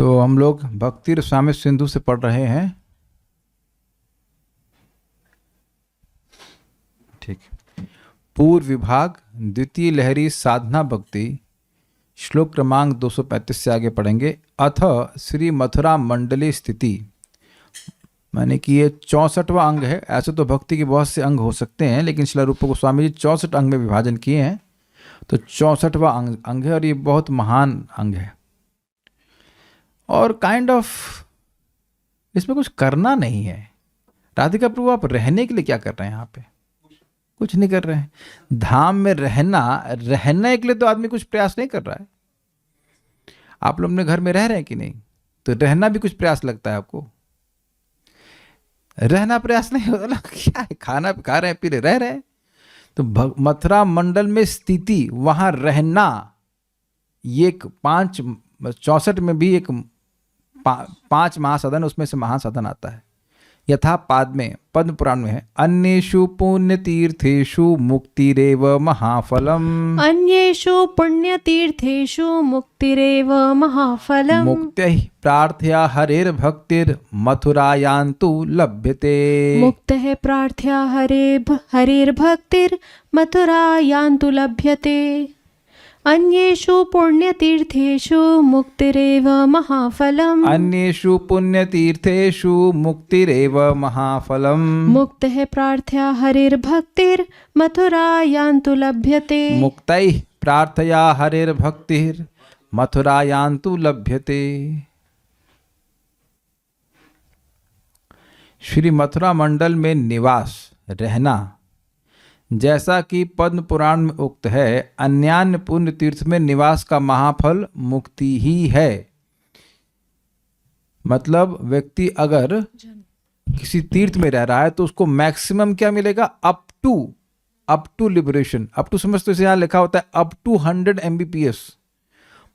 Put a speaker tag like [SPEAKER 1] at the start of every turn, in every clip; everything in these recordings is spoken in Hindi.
[SPEAKER 1] तो हम लोग भक्ति रसामृत सिंधु से पढ़ रहे हैं। ठीक। पूर्व विभाग द्वितीय लहरी साधना भक्ति, श्लोक क्रमांक 235 से आगे पढ़ेंगे। अथ श्री मथुरा मंडली स्थिति, माने कि ये 64वां अंग है। ऐसे तो भक्ति के बहुत से अंग हो सकते हैं, लेकिन श्रील रूप गोस्वामी जी 64 अंग में विभाजन किए हैं, तो 64वां अंग है और ये बहुत महान अंग है। और काइंड ऑफ इसमें कुछ करना नहीं है। राधिका प्रभु, आप रहने के लिए क्या कर रहे हैं यहाँ पे? कुछ नहीं कर रहे हैं। धाम में रहने के लिए तो आदमी कुछ प्रयास नहीं कर रहा है। आप लोग अपने घर में रह रहे हैं कि नहीं? तो रहना भी कुछ प्रयास लगता है आपको। रहना प्रयास नहीं होता ना, क्या है, खाना खा रहे हैं, पी रहे हैं। तो मथुरा मंडल में स्थिति, वहां रहना, ये एक 64 में भी एक 5 महासाधन, उसमें से महासाधन आता है। यथा पाद में, पद्म पुराण में है, अन्येषु पुण्य तीर्थेषु मुक्तिरेव महाफलम।
[SPEAKER 2] अन्येषु पुण्य तीर्थेषु मुक्तिरेव महाफलम।
[SPEAKER 1] मुक्त्यै प्रार्थया हरेर्भक्तिर् मथुरायान्तु लभ्यते।
[SPEAKER 2] मुक्तः प्रार्थया हरेर्भक्तिर् मथुरायान्तु लभ्यते। अन्येषु पुण्यतीर्थेषु मुक्तिरेव महाफलम्।
[SPEAKER 1] अन्येषु पुण्यतीर्थेषु मुक्तिरेव महाफलम्।
[SPEAKER 2] मुक्तः प्रार्थया हरेर्भक्तिर् मथुरायान्तु लभ्यते।
[SPEAKER 1] मुक्तैः प्रार्थया हरेर्भक्तिर् मथुरायान्तु लभ्यते। श्री मथुरा मंडल में निवास, रहना, जैसा कि पद्म पुराण में उक्त है, अन्यान्य पुण्य तीर्थ में निवास का महाफल मुक्ति ही है। मतलब व्यक्ति अगर किसी तीर्थ में रह रहा है तो उसको मैक्सिमम क्या मिलेगा? Up to liberation. Up to समझते हैं, यहाँ लिखा होता है अप टू 100 MBPS,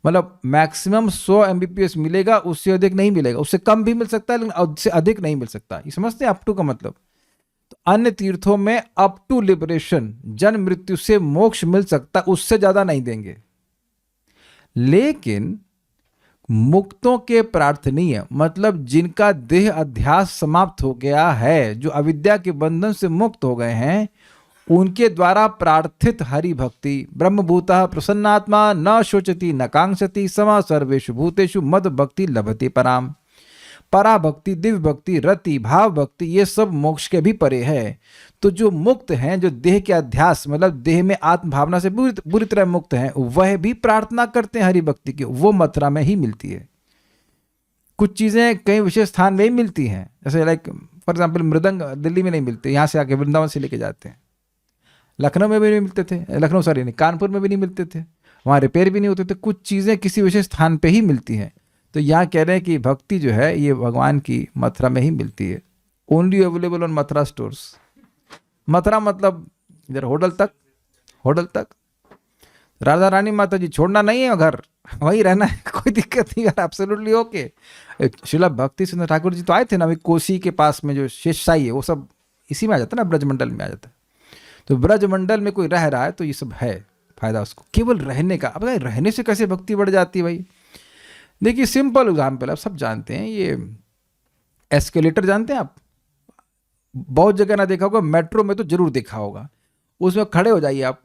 [SPEAKER 1] मतलब मैक्सिमम 100 MBPS मिलेगा, उससे अधिक नहीं मिलेगा। उससे कम भी मिल सकता है, लेकिन उससे अधिक नहीं मिल सकता। ये समझते हैं अप टू का मतलब? तो अन्य तीर्थों में अप टू लिबरेशन, जन्म मृत्यु से मोक्ष मिल सकता, उससे ज्यादा नहीं देंगे। लेकिन मुक्तों के प्रार्थनीय, मतलब जिनका देह अध्यास समाप्त हो गया है, जो अविद्या के बंधन से मुक्त हो गए हैं, उनके द्वारा प्रार्थित हरि भक्ति, ब्रह्मभूतः प्रसन्नात्मा न शोचति न कांक्षति समा सर्वेषु भूतेषु मद भक्ति लभते पराम। परा भक्ति, दिव्य भक्ति, रति, भाव भक्ति, ये सब मोक्ष के भी परे है। तो जो मुक्त हैं, जो देह के अध्यास, मतलब देह में आत्म भावना से बुरी तरह मुक्त हैं, वह भी प्रार्थना करते हैं हरि भक्ति की। वो मथुरा में ही मिलती है। कुछ चीजें कई विशेष स्थान में ही मिलती हैं, जैसे लाइक फॉर एग्जाम्पल मृदंग दिल्ली में नहीं मिलते, यहाँ से आके वृंदावन से लेके जाते हैं। लखनऊ में भी नहीं मिलते थे, नहीं, कानपुर में भी नहीं मिलते थे, वहाँ रिपेयर भी नहीं होते थे। कुछ चीजें किसी विशेष स्थान पे ही मिलती हैं। तो यहाँ कह रहे हैं कि भक्ति जो है ये भगवान की मथुरा में ही मिलती है। Only available on Mathura stores. Mathura मतलब इधर होटल तक। राधा रानी माता जी छोड़ना नहीं है घर, वहीं रहना है, कोई दिक्कत नहीं यार, एब्सोल्युटली ओके। श्रील भक्ति सिंह ठाकुर जी तो आए थे ना, अभी कोसी के पास में जो शेषशाही है, वो सब इसी में आ जाता है ना, ब्रजमंडल में आ जाता है। तो ब्रजमंडल में कोई रह रहा है तो ये सब है फायदा उसको, केवल रहने का। अब रहने से कैसे भक्ति बढ़ जाती है भाई? देखिए सिंपल एग्जाम्पल, आप सब जानते हैं, ये एस्केलेटर जानते हैं आप? बहुत जगह ना देखा होगा, मेट्रो में तो जरूर देखा होगा। उसमें खड़े हो जाइए आप,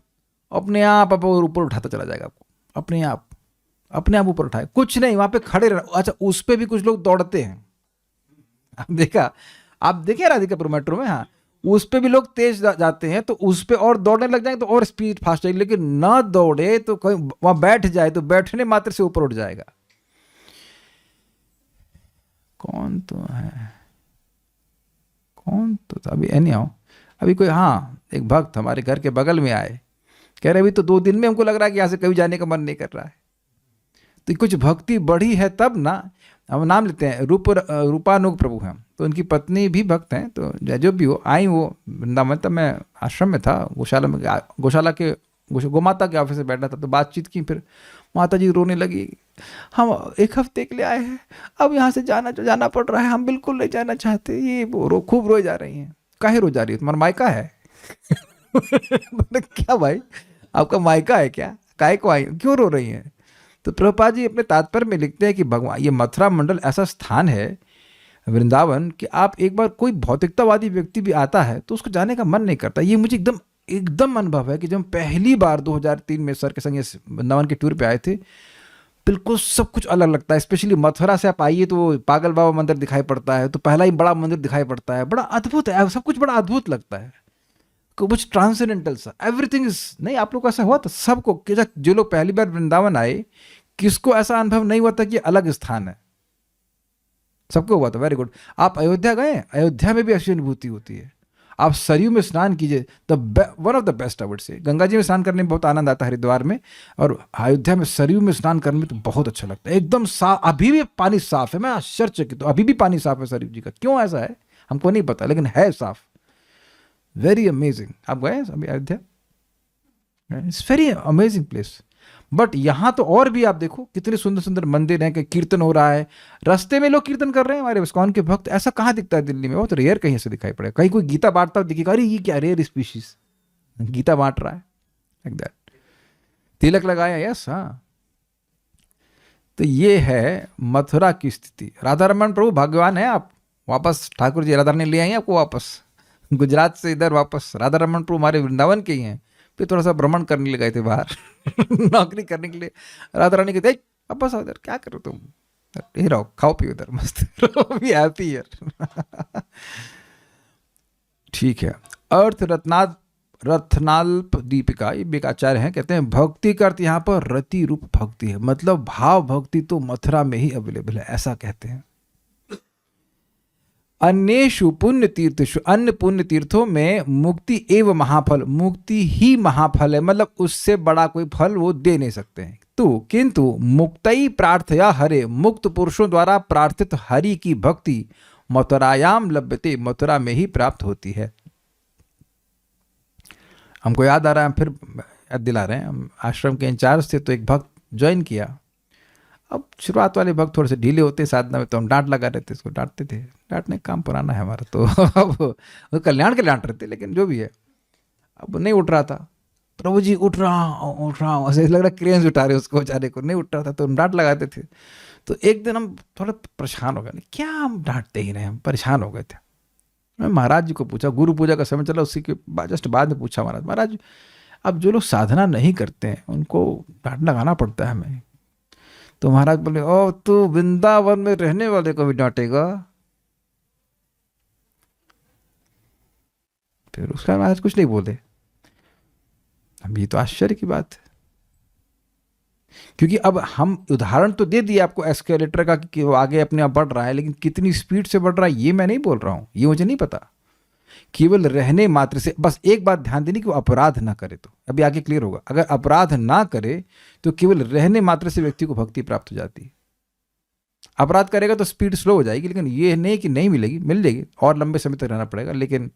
[SPEAKER 1] अपने आप ऊपर उठाता चला जाएगा आपको, अपने आप ऊपर उठाए, कुछ नहीं, वहां पे खड़े रहना। अच्छा, उस पे भी कुछ लोग दौड़ते हैं, आप देखे राधिकापुर मेट्रो में, हाँ, उस पे भी लोग तेज जाते हैं, तो उस पे और दौड़ने लग जाएंगे तो और स्पीड फास्ट जाएगी। लेकिन ना दौड़े तो कोई वहां बैठ जाए तो बैठने मात्र से ऊपर उठ जाएगा। कौन तो था अभी, अभी कोई, हाँ, एक भक्त हमारे घर के बगल में आए, कह रहे अभी तो 2 दिन में हमको लग रहा है कि यहाँ से कभी जाने का मन नहीं कर रहा है। तो कुछ भक्ति बढ़ी है तब ना। हम नाम लेते हैं, रूपानुग प्रभु हैं, तो उनकी पत्नी भी भक्त हैं। तो जो भी हो, आई वो वृंदावन, तब मैं आश्रम में था, गोमाता के ऑफिस में बैठा था, तो बातचीत की। फिर माता जी रोने लगी, हम 1 हफ्ते के लिए आए हैं, अब यहाँ से जाना पड़ रहा है, हम बिल्कुल नहीं जाना चाहते। ये खूब रोए जा रही हैं। काहे रो जा रही है? तुम्हारा मायका है? क्या भाई, आपका मायका है क्या? काहे को आई, क्यों रो रही हैं? तो प्रभुपाद जी अपने तात्पर्य में लिखते हैं कि भगवान, ये मथुरा मंडल ऐसा स्थान है वृंदावन कि आप एक बार, कोई भौतिकतावादी व्यक्ति भी आता है तो उसको जाने का मन नहीं करता। ये मुझे एकदम एकदम अनुभव है कि जब हम पहली बार 2003 में सर के संग वृंदावन के टूर पे आए थे, बिल्कुल सब कुछ अलग लगता है। स्पेशली मथुरा से आप आइए तो वो पागल बाबा मंदिर दिखाई पड़ता है, तो पहला ही बड़ा मंदिर दिखाई पड़ता है, बड़ा अद्भुत है, सब कुछ बड़ा अद्भुत लगता है, कुछ ट्रांसेंडेंटल सा, एवरीथिंग इज। नहीं, आप लोग को ऐसा हुआ था सबको कि जो लोग पहली बार वृंदावन आए, किसको ऐसा अनुभव नहीं हुआ था कि अलग स्थान है? सबको हुआ था। Very good. आप अयोध्या गए? अयोध्या में भी ऐसी अनुभूति होती है। आप सरयू में स्नान कीजिए, one of the best I would say. Ganga जी में स्नान करने में बहुत आनंद आता है हरिद्वार में, और अयोध्या में सरयू में स्नान करने में तो बहुत अच्छा लगता है, एकदम साफ। अभी भी पानी साफ है, मैं आश्चर्यचकित, तो अभी भी पानी साफ है सरयू जी का। क्यों ऐसा है हमको नहीं पता, लेकिन है साफ। Very amazing. आप गए अभी Ayodhya? It's very amazing place. But यहाँ तो और भी आप देखो कितने सुंदर सुंदर मंदिर हैं, कि कीर्तन हो रहा है, रास्ते में लोग कीर्तन कर रहे हैं, हमारे इस्कॉन के भक्त। ऐसा कहाँ दिखता है दिल्ली में? बहुत रेयर कहीं से दिखाई पड़ेगा। कहीं कोई गीता बांटता हुआ दिखेगा, अरे ये क्या रेयर स्पीशीज गीता बांट रहा है, लाइक दैट। तिलक लगाया, यस, हाँ। तो ये है मथुरा की स्थिति। राधा रमन प्रभु भाग्यवान है आप, वापस ठाकुर जी राधा रानी ले आई आपको वापस गुजरात से इधर वापस। राधा रमन प्रभु हमारे वृंदावन के ही हैं, फिर थोड़ा सा भ्रमण करने लिए गए थे बाहर नौकरी करने के लिए। राधा रानी कहते वापस आओ इधर, क्या करो तुम, ये रहो, खाओ पियो इधर, मस्त रहो, बी हैप्पी हियर। ठीक है। अर्थ रत्नाल्प दीपिका, ये बेकाचार्य हैं, कहते हैं भक्ति का अर्थ यहाँ पर रति रूप भक्ति है, मतलब भाव भक्ति तो मथुरा में ही अवेलेबल है, ऐसा कहते हैं। अन्येषु पुण्य तीर्थेषु, अन्य पुण्य तीर्थों में मुक्ति एवं महाफल, मुक्ति ही महाफल है, मतलब उससे बड़ा कोई फल वो दे नहीं सकते हैं। तो किंतु मुक्तई प्रार्थया हरे, मुक्त पुरुषों द्वारा प्रार्थित हरि की भक्ति मथुरायाम लभ्यते, मथुरा में ही प्राप्त होती है। हमको याद आ रहा है, फिर याद दिला रहे हैं, हम आश्रम के इंचार्ज थे तो एक भक्त ज्वाइन किया। अब शुरुआत वाले भक्त थोड़े से ढीले होते साधना में, तो हम डांट लगा रहे थे, इसको डांटते थे, डांटने का काम पुराना है हमारा, तो अब कल्याण के डांट रहे थे, लेकिन जो भी है अब नहीं उठ रहा था। प्रभु जी उठ रहा हूँ, ऐसे लग रहा क्रेन्स उठा रहे उसको, बेचारे को नहीं उठ रहा था, तो हम डांट लगाते थे। तो एक दिन हम थोड़ा परेशान हो गए, क्या हम डांटते ही रहे, हम परेशान हो गए थे। मैं महाराज जी को पूछा, गुरु पूजा का समय चला, उसी के जस्ट बाद में पूछा, महाराज अब जो लोग साधना नहीं करते हैं उनको डांट लगाना पड़ता है हमें। तो महाराज बोले, ओ तू वृंदावन में रहने वाले को भी डांटेगा? फिर उसका महाराज कुछ नहीं बोले। अब ये तो आश्चर्य की बात है, क्योंकि अब हम उदाहरण तो दे दिए आपको एस्केलेटर का कि वो आगे अपने आप बढ़ रहा है, लेकिन कितनी स्पीड से बढ़ रहा है ये मैं नहीं बोल रहा हूं, ये मुझे नहीं पता। केवल रहने मात्र से, बस एक बात ध्यान देनी कि वो अपराध ना करे, तो अभी आगे क्लियर होगा। अगर अपराध ना करे तो केवल रहने मात्र से व्यक्ति को भक्ति प्राप्त हो जाती है। अपराध करेगा तो स्पीड स्लो हो जाएगी, लेकिन ये नहीं कि नहीं मिलेगी, मिल जाएगी, और लंबे समय तक रहना पड़ेगा। लेकिन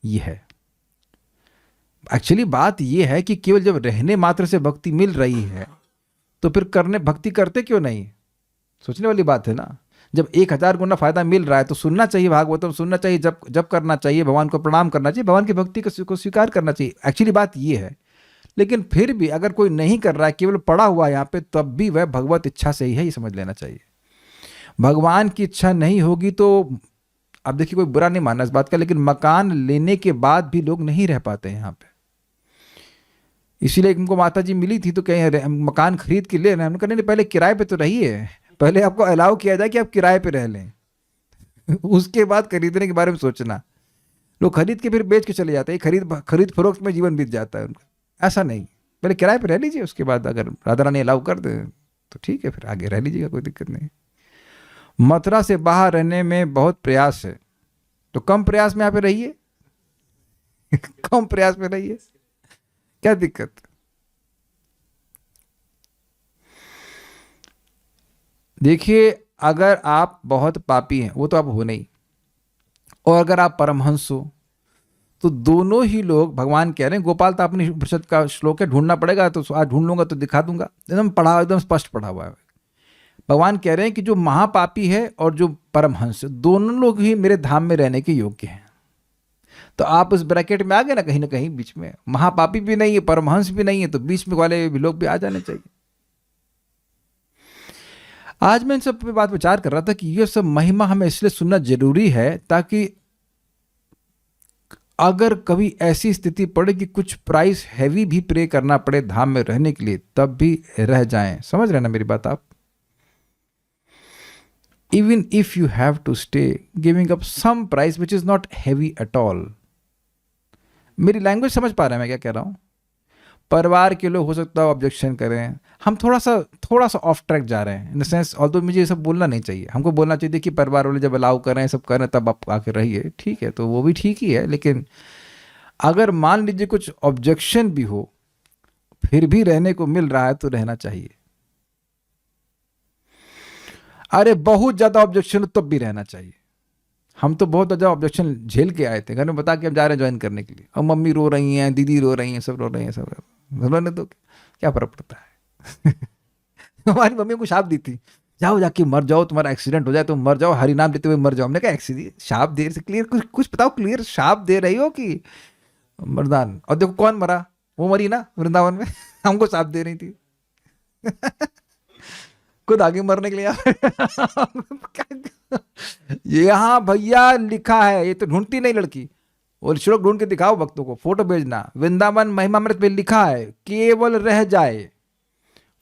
[SPEAKER 1] ये है एक्चुअली बात ये है कि केवल जब रहने मात्र से भक्ति मिल रही है तो फिर भक्ति करते क्यों नहीं? सोचने वाली बात है ना। जब 1000 गुना फायदा मिल रहा है तो सुनना चाहिए, भागवतम सुनना चाहिए, जब करना चाहिए, भगवान को प्रणाम करना चाहिए, भगवान की भक्ति को स्वीकार करना चाहिए। एक्चुअली बात ये है। लेकिन फिर भी अगर कोई नहीं कर रहा है, केवल पड़ा हुआ है यहाँ पे, तब भी वह भगवत इच्छा से ही है, ये समझ लेना चाहिए। भगवान की इच्छा नहीं होगी तो, अब देखिए कोई बुरा नहीं मानना इस बात का, लेकिन मकान लेने के बाद भी लोग नहीं रह पाते यहाँ पे। इसीलिए उनको माता जी मिली थी तो कहीं मकान खरीद के ले रहे हैं, उन्होंने कहा नहीं पहले किराए पे तो रहिए, पहले आपको अलाउ किया जाए कि आप किराए पे रह लें उसके बाद खरीदने के बारे में सोचना। लोग खरीद के फिर बेच के चले जाते हैं, खरीद फरोख्त में जीवन बीत जाता है उनका। ऐसा नहीं, पहले किराए पे रह लीजिए, उसके बाद अगर राधा रानी अलाउ कर दे तो ठीक है, फिर आगे रह लीजिएगा, कोई दिक्कत नहीं। मथुरा से बाहर रहने में बहुत प्रयास है, तो कम प्रयास में यहाँ पे रहिए कम प्रयास में रहिए, क्या दिक्कत। देखिए अगर आप बहुत पापी हैं, वो तो आप हो नहीं, और अगर आप परमहंस हो, तो दोनों ही लोग, भगवान कह रहे हैं, गोपाल तो अपनी उपनिषद का श्लोक है, ढूंढना पड़ेगा, तो आज ढूंढ लूंगा तो दिखा दूंगा, एकदम स्पष्ट पढ़ा हुआ है। भगवान कह रहे हैं कि जो महापापी है और जो परमहंस, दोनों लोग ही मेरे धाम में रहने के योग्य हैं। तो आप उस ब्रैकेट में आ गए ना कहीं बीच में, महापापी भी नहीं है, परमहंस भी नहीं है, तो बीच में वाले भी लोग भी आ जाने चाहिए। आज मैं इन सब पे बात विचार कर रहा था कि ये सब महिमा हमें इसलिए सुनना जरूरी है ताकि अगर कभी ऐसी स्थिति पड़े कि कुछ प्राइस हैवी भी पे करना पड़े धाम में रहने के लिए, तब भी रह जाएं। समझ रहे ना मेरी बात आप? Even if you have to stay, giving up some price which is not heavy at all. मेरी लैंग्वेज समझ पा रहे हैं मैं क्या कह रहा हूं? परिवार के लोग हो सकता है ऑब्जेक्शन करें, हम थोड़ा सा ऑफ ट्रैक जा रहे हैं इन द सेंस, ऑल्दो मुझे ये सब बोलना नहीं चाहिए। हमको बोलना चाहिए कि परिवार वाले जब अलाउ कर रहे हैं, सब कर रहे हैं, तब आप आके रहिए, ठीक है, तो वो भी ठीक ही है। लेकिन अगर मान लीजिए कुछ ऑब्जेक्शन भी हो, फिर भी रहने को मिल रहा है तो रहना चाहिए। अरे बहुत ज्यादा ऑब्जेक्शन तब भी रहना चाहिए। हम तो बहुत ज्यादा ऑब्जेक्शन झेल के आए थे, घर में बता के हम जा रहे हैं ज्वाइन करने के लिए, और मम्मी रो रही हैं, दीदी रो रही हैं, सब रो रही हैं, सब उन्होंने तो क्या फर्क पड़ता है। हमारी मम्मी को शाप दी थी, जाओ जाके मर जाओ, तुम्हारा एक्सीडेंट हो जाए तो मर जाओ, हरि नाम लेते हुए मर जाओ। हमने कहा एक्सीडेंट शाप दे से क्लियर, कुछ बताओ, क्लियर शाप दे रही हो कि मरदान? और देखो कौन मरा, वो मरी ना वृंदावन में, हमको शाप दे रही थी। खुद आगे मरने के लिए। यहाँ भैया लिखा है, ये तो ढूंढती नहीं लड़की, और श्लोक ढूंढ के दिखाओ भक्तों को, फोटो भेजना, वृंदावन महिमामृत पे लिखा है केवल रह जाए।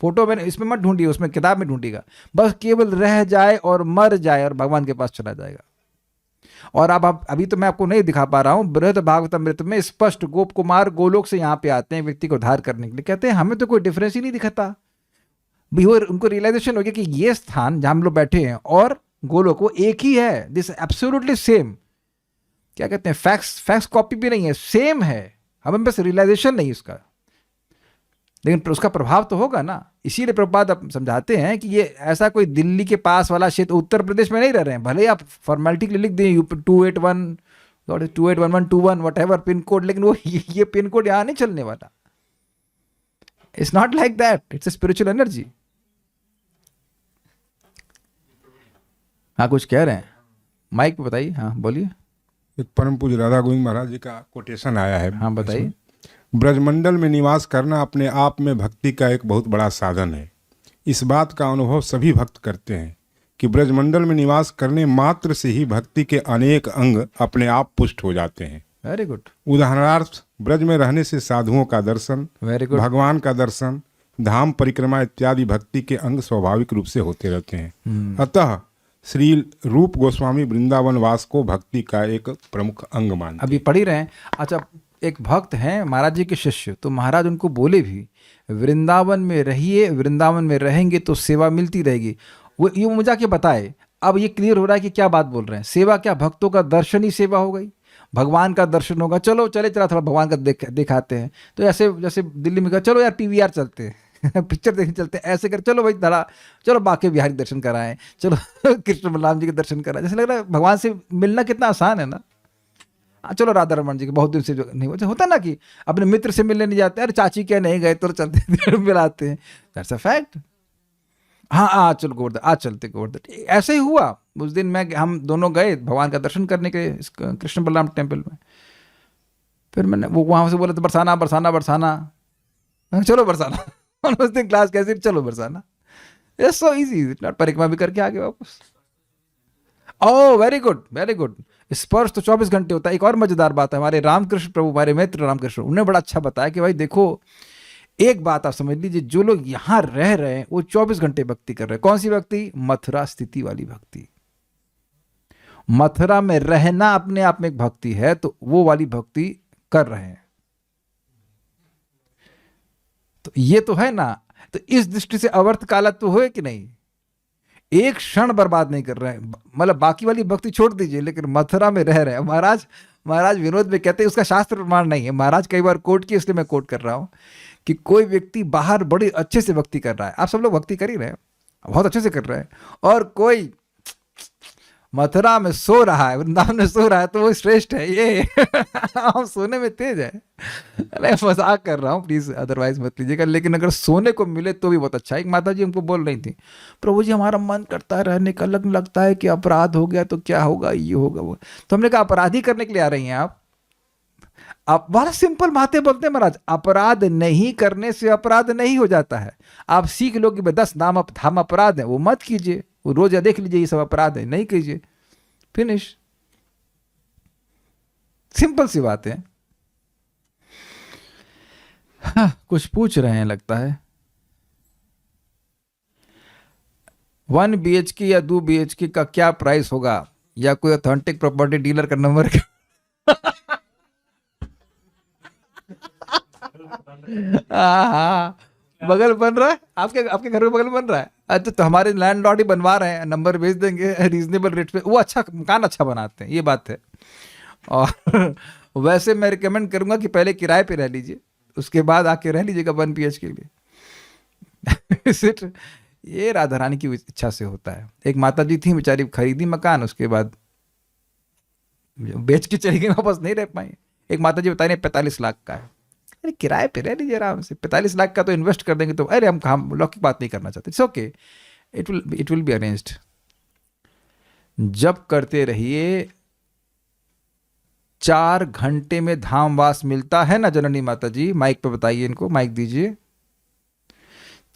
[SPEAKER 1] फोटो में इसमें मत ढूंढिए, उसमें किताब में ढूंढिएगा, बस केवल रह जाए और मर जाए और भगवान के पास चला जाएगा। और अब अभी तो मैं आपको नहीं दिखा पा रहा हूं, बृहद भागवतामृत में स्पष्ट गोप कुमार गोलोक से यहाँ पे आते हैं व्यक्ति को उद्धार करने के लिए, कहते हैं हमें तो कोई डिफरेंस ही नहीं दिखता। बिहोर उनको रियलाइजेशन हो गया कि ये स्थान जहां हम लोग बैठे हैं और गोलोक वो एक ही है, दिस एब्सोल्युटली सेम। क्या कहते हैं, फैक्स कॉपी भी नहीं है, सेम है, हमें बस रियलाइजेशन नहीं उसका, लेकिन उसका प्रभाव तो होगा ना। इसीलिए प्रभुपाद आप समझाते हैं कि ये ऐसा कोई दिल्ली के पास वाला क्षेत्र, उत्तर प्रदेश में नहीं रह रहे हैं, भले ही आप फॉर्मेलिटी के लिए लिख दें 281 281121 वट एवर पिन कोड, लेकिन वो ये पिन कोड यहां नहीं चलने वाला। It's not like that, it's a spiritual energy. हाँ कुछ कह रहे हैं, माइक पे बताइए। हाँ बोलिए।
[SPEAKER 3] एक परम पूज्य राधा गोविंद महाराज जी का कोटेशन आया है।
[SPEAKER 1] हाँ बताइए।
[SPEAKER 3] ब्रजमंडल में निवास करना अपने आप में भक्ति का एक बहुत बड़ा साधन है। इस बात का अनुभव सभी भक्त करते हैं कि ब्रजमंडल में निवास करने मात्र से ही भक्ति के अनेक अंग अपने आप पुष्ट हो जाते हैं।
[SPEAKER 1] Very good.
[SPEAKER 3] उदाहरणार्थ, ब्रज में रहने से साधुओं का दर्शन,
[SPEAKER 1] वेरी गुड,
[SPEAKER 3] भगवान का दर्शन, धाम परिक्रमा इत्यादि भक्ति के अंग स्वाभाविक रूप से होते रहते हैं। अतः श्री रूप गोस्वामी वृंदावन वास को भक्ति का एक प्रमुख अंग मानते।
[SPEAKER 1] अभी पढ़ ही रहे हैं। अच्छा, एक भक्त हैं महाराज जी के शिष्य, तो महाराज उनको बोले भी वृंदावन में रहिए, वृंदावन में रहेंगे तो सेवा मिलती रहेगी। वो ये मुझे आके बताए, अब ये क्लियर हो रहा है कि क्या बात बोल रहे हैं। सेवा क्या, भक्तों का दर्शन ही सेवा हो गई, भगवान का दर्शन होगा। चलो चला थोड़ा भगवान का दिखाते हैं, तो ऐसे जैसे दिल्ली में कहा चलो यार PVR चलते हैं पिक्चर देखने चलते हैं, ऐसे कर चलो भाई धड़ा, चलो बाके बिहारी दर्शन कराएं, चलो कृष्ण बलराम जी के दर्शन कराएं। जैसे लग रहा है भगवान से मिलना कितना आसान है ना। चलो राधा रमन जी के बहुत दिन से जो नहीं होता ना कि अपने मित्र से मिलने नहीं जाते, अरे चाची क्या नहीं गए तो चलते मिलाते हैं, दैट्स अ फैक्ट। हाँ चलो गोवर्धन, आज चलते गोवर्धन। ऐसे ही हुआ उस दिन, हम दोनों गए भगवान का दर्शन करने के कृष्ण बलराम टेम्पल में। फिर मैंने वो वहां से बोला तो बरसाना, चलो बरसाना। उस दिन क्लास कैसे, चलो बरसाना। इट्स सो इजी, परिक्रमा भी करके आगे वापस। Oh very good very good. स्पर्श तो 24 घंटे होता है। एक और मजेदार बात है, हमारे रामकृष्ण प्रभु, हमारे मित्र रामकृष्ण, उन्होंने बड़ा अच्छा बताया कि भाई देखो, एक बात आप समझ लीजिए, जो लोग यहां रह रहे हैं वो 24 घंटे भक्ति कर रहे हैं। कौन सी भक्ति? मथुरा स्थिति वाली भक्ति। मथुरा में रहना अपने आप में एक भक्ति है, तो वो वाली भक्ति कर रहे हैं। तो ये तो है ना। तो इस दृष्टि से अवर्थ काला तो हुए कि नहीं, एक क्षण बर्बाद नहीं कर रहे हैं। मतलब बाकी वाली भक्ति छोड़ दीजिए, लेकिन मथुरा में रह रहे हैं। महाराज विनोद में कहते हैं, उसका शास्त्र प्रमाण नहीं है, महाराज कई बार कोट किया, इसलिए मैं कोट कर रहा हूं कि कोई व्यक्ति बाहर बड़े अच्छे से भक्ति कर रहा है, आप सब लोग भक्ति कर ही रहे हैं, बहुत अच्छे से कर रहे हैं, और कोई मथुरा में सो रहा है, वृंदावन में सो रहा है, तो वो श्रेष्ठ है। ये हम सोने में तेज है। अरे मजाक कर रहा हूँ, प्लीज अदरवाइज मत लीजिएगा। लेकिन अगर सोने को मिले तो भी बहुत अच्छा है। एक माता जी हमको बोल रही थी, प्रभु जी हमारा मन करता है रहने का, लगता है कि अपराध हो गया तो क्या होगा, ये होगा वो। तो हमने कहा अपराधी करने के लिए आ रही हैं आप? आप बड़ा सिंपल बातें बोलते हैं महाराज, अपराध नहीं करने से अपराध नहीं हो जाता है। आप सीख लो कि भाई 10 धाम अपराध है, वो मत कीजिए, वो रोज देख लीजिए ये सब अपराध है, नहीं कीजिए, फिनिश। सिंपल सी बात है। हाँ, कुछ पूछ रहे हैं लगता है। 1 BHK या 2 BHK का क्या प्राइस होगा, या कोई ऑथेंटिक प्रॉपर्टी डीलर का नंबर? हाँ, बगल बन रहा है, आपके आपके घर में बगल बन रहा है। अच्छा, तो हमारे लैंडलॉर्ड ही बनवा रहे हैं, नंबर भेज देंगे रीजनेबल रेट पे, वो अच्छा मकान अच्छा बनाते हैं, ये बात है। और वैसे मैं रिकमेंड करूंगा कि पहले किराए पे रह लीजिए, उसके बाद आके रह लीजिएगा 1 BHK के लिए। ये राधा रानी की इच्छा से होता है। एक माता जी थी बेचारी, खरीदी मकान, उसके बाद बेच के चली गई, वापस नहीं रह पाई। एक माता जी बता रही 45 लाख का है। अरे किराए पे रह लीजिए आराम से, 45 लाख का तो इन्वेस्ट कर देंगे तो, अरे हम लौकिक बात नहीं करना चाहते, it's okay, it will be arranged. जब करते रहिए। 4 घंटे में धामवास मिलता है ना जननी माता जी? माइक पे बताइए, इनको माइक दीजिए।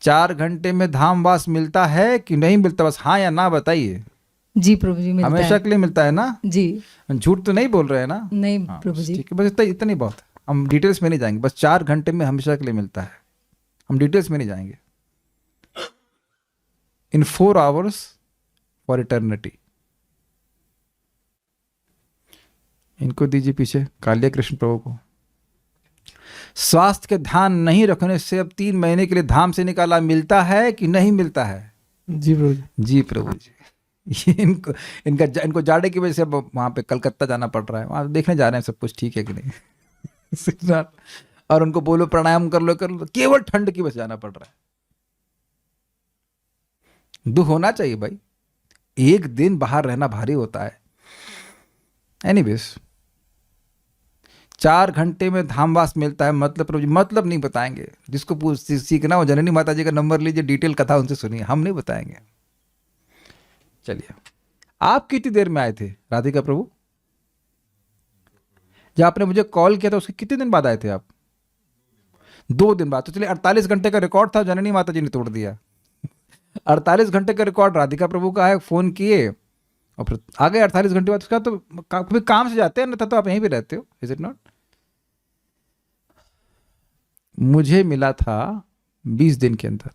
[SPEAKER 1] 4 घंटे में धामवास मिलता है कि नहीं मिलता? बस हाँ या ना बताइए।
[SPEAKER 2] जी प्रभु जी, मिलता
[SPEAKER 1] हमेशा के लिए मिलता है ना
[SPEAKER 2] जी?
[SPEAKER 1] झूठ तो नहीं बोल रहे हैं ना?
[SPEAKER 2] नहीं
[SPEAKER 1] हाँ,
[SPEAKER 2] प्रभु जी।
[SPEAKER 1] ठीक है, बस इतना ही बहुत है, हम डिटेल्स में नहीं जाएंगे। बस 4 घंटे में हमेशा के लिए मिलता है, हम डिटेल्स में नहीं जाएंगे। इन 4 hours फॉर इटर्निटी। इनको दीजिए पीछे, कालिया कृष्ण प्रभु को। स्वास्थ्य के ध्यान नहीं रखने से अब 3 महीने के लिए धाम से निकाला मिलता है कि नहीं मिलता है?
[SPEAKER 4] जी प्रभु जी।
[SPEAKER 1] जी प्रभु जी। ये इनको जाड़े की वजह से अब वहां पे कलकत्ता जाना पड़ रहा है, वहां देखने जा रहे हैं सब कुछ ठीक है कि नहीं। और उनको बोलो प्राणायाम कर लो, केवल ठंड की वजह से जाना पड़ रहा है। दुख होना चाहिए भाई, एक दिन बाहर रहना भारी होता है। एनीवेज, 4 घंटे में धामवास मिलता है, मतलब प्रभु जी मतलब नहीं बताएंगे। जिसको सीखना हो जननी माता जी का नंबर लीजिए, डिटेल कथा उनसे सुनिए, हम नहीं बताएंगे। चलिए, आप कितनी देर में आए थे राधिका प्रभु? जब आपने मुझे कॉल किया था उसके कितने दिन बाद आए थे आप? 2 दिन बाद। तो चलिए, 48 घंटे का रिकॉर्ड था, जननी माता जी ने तोड़ दिया। 48 घंटे का रिकॉर्ड राधिका प्रभु का है, फोन किए और फिर आ गए 48 घंटे बाद। उसका तो कभी काम से जाते हैं ना, तो आप यहीं भी रहते हो, इज इट नॉट? मुझे मिला था 20 दिन के अंदर।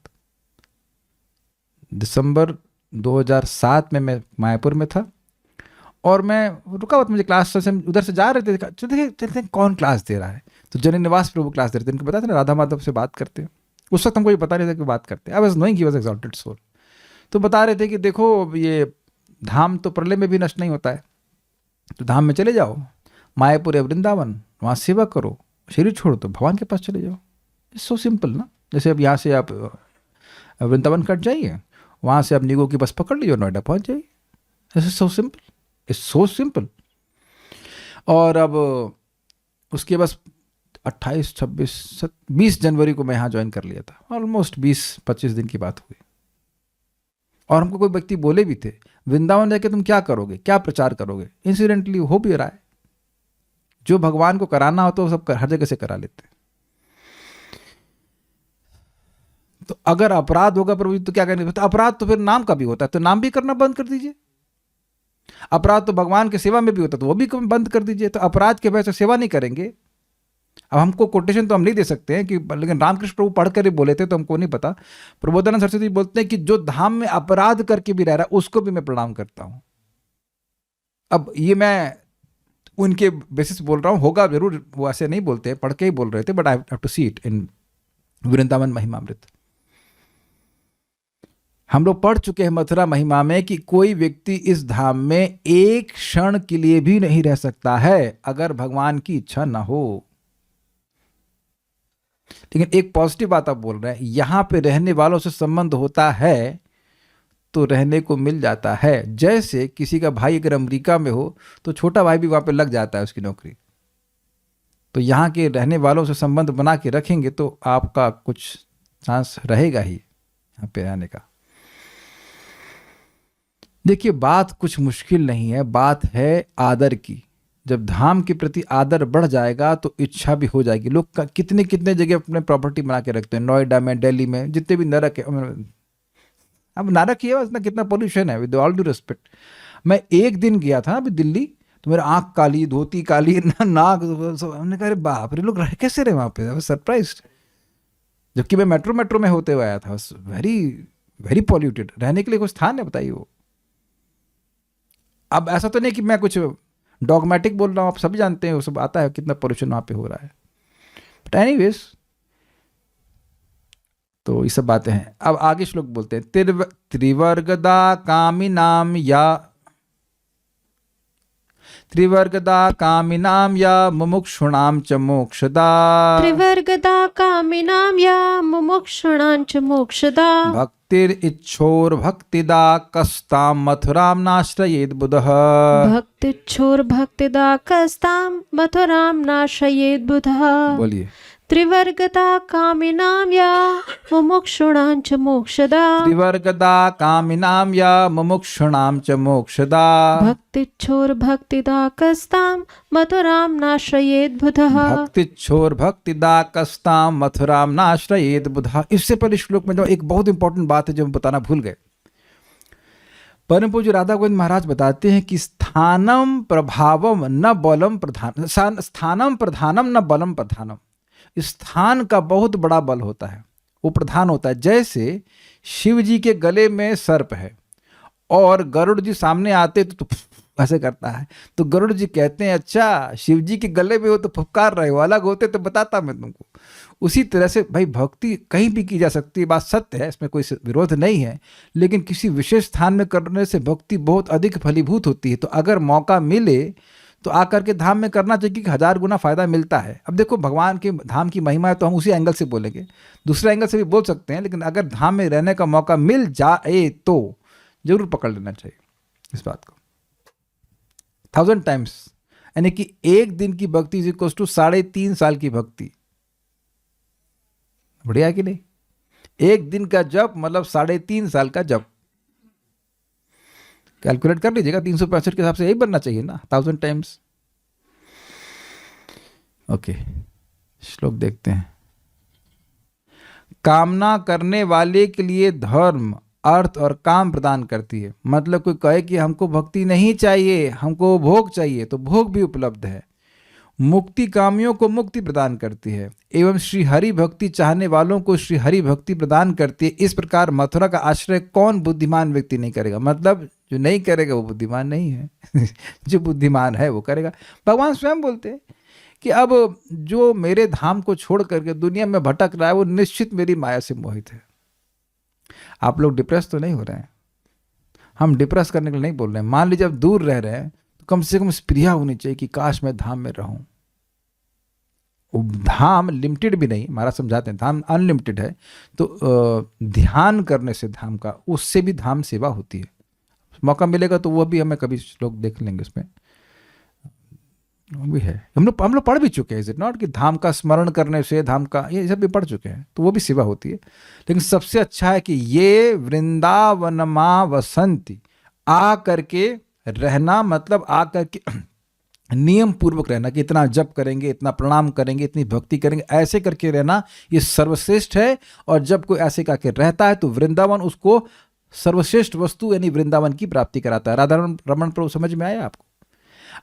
[SPEAKER 1] दिसंबर 2007 में मैं मायापुर में था और मैं रुका हुआ था, मुझे क्लास से उधर से जा रहे थे, चलते कौन क्लास दे रहा है, तो जननी निवास प्रभु क्लास दे रहे थे। इनको पता था ना राधा माधव से बात करते हैं, उस वक्त हमको ये पता नहीं था कि बात करते हैं। I was knowing he was exalted soul. तो बता रहे थे कि देखो ये धाम तो प्रलय में भी नष्ट नहीं होता है, तो धाम में चले जाओ, मायापुर या वृंदावन, वहाँ सेवा करो, शरीर छोड़ दो, भगवान के पास चले जाओ। इट्स सो सिंपल ना। जैसे अब यहाँ से आप वृंदावन कट जाइए, वहाँ से आप निगो की बस पकड़ लीजिए, नोएडा पहुँच जाइए। It's so simple, it's so simple. और अब उसके बस 28, 26, 20 जनवरी को मैं यहाँ ज्वाइन कर लिया था। ऑलमोस्ट 20-25 दिन की बात हुई। और हमको कोई व्यक्ति बोले भी थे, वृंदावन जाके तुम क्या करोगे, क्या प्रचार करोगे? इंसिडेंटली हो भी रहा है, जो भगवान को कराना हो तो सब हर जगह से करा लेते हैं। तो अगर अपराध होगा प्रभु तो क्या करेंगे? तो अपराध तो फिर नाम का भी होता है, तो नाम भी करना बंद कर दीजिए। अपराध तो भगवान की सेवा में भी होता है, तो वो भी बंद कर दीजिए। तो अपराध के वजह से सेवा नहीं करेंगे। अब हमको कोटेशन तो हम नहीं दे सकते हैं कि, लेकिन रामकृष्ण प्रभु पढ़ कर ही बोले थे तो हमको नहीं पता। प्रबोधानंद सरस्वती बोलते हैं कि जो धाम में अपराध करके भी रह रहा है उसको भी मैं प्रणाम करता हूं। अब ये मैं उनके बेसिस बोल रहा हूं, होगा जरूर, वो ऐसे नहीं बोलते, पढ़ के ही बोल रहे थे, but I have to see it in Vrindavan महिमामृत। हम लोग पढ़ चुके हैं मथुरा महिमा में कि कोई व्यक्ति इस धाम में एक क्षण के लिए भी नहीं रह सकता है अगर भगवान की इच्छा ना हो। लेकिन एक पॉजिटिव बात आप बोल रहे हैं, यहां पे रहने वालों से संबंध होता है तो रहने को मिल जाता है। जैसे किसी का भाई अगर अमेरिका में हो तो छोटा भाई भी वहां पे लग जाता है उसकी नौकरी। तो यहाँ के रहने वालों से संबंध बना के रखेंगे तो आपका कुछ चांस रहेगा ही यहाँ पे रहने का। देखिए, बात कुछ मुश्किल नहीं है, बात है आदर की। जब धाम के प्रति आदर बढ़ जाएगा तो इच्छा भी हो जाएगी। लोग कितने कितने जगह अपने प्रॉपर्टी बना के रखते हैं, नोएडा में, दिल्ली में, जितने भी नरक है। अब नरक ही है बस ना, कितना पोल्यूशन है, विद ऑल ड्यू रिस्पेक्ट। मैं एक दिन गया था अभी दिल्ली, तो मेरा आँख काली, धोती काली, नाक, हमने कहा अरे बाप रे, लोग रह कैसे रहे वहाँ पे, सरप्राइज। जबकि मैं मेट्रो में होते हुए आया था, वेरी वेरी पॉल्यूटेड, रहने के लिए कुछ स्थान है बताइए वो। अब ऐसा तो नहीं कि मैं कुछ डॉगमेटिक बोल रहा हूँ, आप सभी जानते हैं, वो सब आता है कितना पोल्यूशन वहाँ पे हो रहा है। बट एनीवेज, तो ये सब बातें हैं। अब आगे श्लोक बोलते हैं, त्रिवर्गदा कामिनाम या मुमुक्षुणाम च मोक्षदा।
[SPEAKER 2] त्रिवर्गदा कामिनां या मुमुक्षुणां च मोक्षदा।
[SPEAKER 1] भक्तिर्इच्छोर्भक्तिदा कस्तां मथुरां नाश्रयेत् बुधः।
[SPEAKER 2] भक्तिच्छोर्भक्तिदा कस्तां मथुरां नाशयेत् बुधः।
[SPEAKER 1] बोलिए,
[SPEAKER 2] त्रिवर्गदा कामिनां या मुमुक्षुणां च मोक्षदा।
[SPEAKER 1] त्रिवर्गदा कामिनां या मुमुक्षुणां च मोक्षदा।
[SPEAKER 2] भक्तिच्छोर्भक्तिदा कस्तां मथुरां नाशयेत् बुधः।
[SPEAKER 1] भक्तिच्छोर्भक्तिदा कस्तां मथुरां नाश्रयेत् बुधः। इससे पहले श्लोक में जो एक बहुत इंपॉर्टेंट बात है जो हम बताना भूल गए, परम पूज्य राधा गोविंद महाराज बताते हैं कि स्थानम प्रभावम न बलम प्रधान, स्थानम प्रधानम न बलम प्रधानम। स्थान का बहुत बड़ा बल होता है, वो प्रधान होता है। जैसे शिव जी के गले में सर्प है और गरुड़ जी सामने आते तो ऐसे करता है, तो गरुड़ जी कहते हैं अच्छा शिव जी के गले में हो तो फुफकार रहे हो, अलग होते तो बताता मैं तुमको। उसी तरह से भाई भक्ति कहीं भी की जा सकती है, बात सत्य है, इसमें कोई विरोध नहीं है, लेकिन किसी विशेष स्थान में करने से भक्ति बहुत अधिक फलीभूत होती है। तो अगर मौका मिले तो आकर के धाम में करना चाहिए कि 1000 गुना फायदा मिलता है। अब देखो भगवान के धाम की महिमा है तो हम उसी एंगल से बोलेंगे, दूसरे एंगल से भी बोल सकते हैं, लेकिन अगर धाम में रहने का मौका मिल जाए तो जरूर पकड़ लेना चाहिए इस बात को 1000 टाइम्स। यानी कि एक दिन की भक्ति इज इक्वल टू 3.5 साल की भक्ति। बढ़िया कि नहीं? एक दिन का जप मतलब 3.5 साल का जप। कैलकुलेट कर लीजिएगा, 365 के हिसाब से यही बनना चाहिए ना, 1000 टाइम्स। ओके, श्लोक देखते हैं। कामना करने वाले के लिए धर्म, अर्थ और काम प्रदान करती है। मतलब कोई कहे कि हमको भक्ति नहीं चाहिए, हमको भोग चाहिए, तो भोग भी उपलब्ध है। मुक्ति कामियों को मुक्ति प्रदान करती है एवं श्री हरि भक्ति चाहने वालों को श्री हरि भक्ति प्रदान करती है। इस प्रकार मथुरा का आश्रय कौन बुद्धिमान व्यक्ति नहीं करेगा? मतलब जो नहीं करेगा वो बुद्धिमान नहीं है जो बुद्धिमान है वो करेगा। भगवान स्वयं बोलते हैं कि अब जो मेरे धाम को छोड़ करके दुनिया में भटक रहा है वो निश्चित मेरी माया से मोहित है। आप लोग डिप्रेस तो नहीं हो रहे हैं, हम डिप्रेस करने के लिए नहीं बोल रहे हैं। मान लीजिए अब दूर रह रहे हैं तो कम से कम स्प्रिया होनी चाहिए कि काश मैं धाम में रहूं। धाम लिमिटेड भी नहीं, महाराज समझाते हैं धाम अनलिमिटेड है। तो ध्यान करने से धाम का, उससे भी धाम सेवा होती है। मौका मिलेगा तो वो भी हमें कभी लोग देख लेंगे, उसमें वो भी है। हम लोग पढ़ भी चुके हैं, इज इट नॉट, कि धाम का स्मरण करने से धाम का, ये सब भी पढ़ चुके हैं, तो वो भी सेवा होती है। लेकिन सबसे अच्छा है कि ये वृंदावनमा वसंती, आ करके रहना, मतलब आ करके नियम पूर्वक रहना कि इतना जप करेंगे, इतना प्रणाम करेंगे, इतनी भक्ति करेंगे, ऐसे करके रहना, ये सर्वश्रेष्ठ है। और जब कोई ऐसे करके रहता है तो वृंदावन उसको सर्वश्रेष्ठ वस्तु यानी वृंदावन की प्राप्ति कराता है। राधा रमन प्रभु, समझ में आया आपको?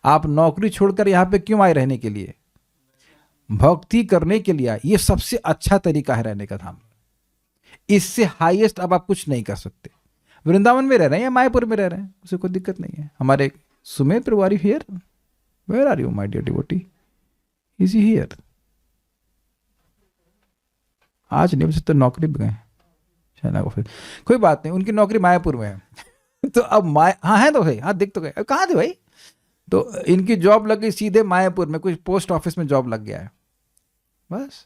[SPEAKER 1] आप नौकरी छोड़कर यहाँ पे क्यों आए? रहने के लिए, भक्ति करने के लिए। ये सबसे अच्छा तरीका है रहने का धाम। इससे हाईएस्ट अब आप कुछ नहीं कर सकते। वृंदावन में रह रहे हैं या मायापुर में रह रहे हैं, उसे कोई दिक्कत नहीं है। हमारे Sumit Prabhu, are you here? Where are you my dear devotee? Is he here? आज नहीं, तो नौकरी पे गए फिर कोई बात नहीं, उनकी नौकरी मायापुर में है तो अब हाँ है तो भाई, हाँ दिख तो गए। कहाँ थे भाई? तो इनकी जॉब लग गई सीधे मायापुर में, कुछ पोस्ट ऑफिस में जॉब लग गया है बस।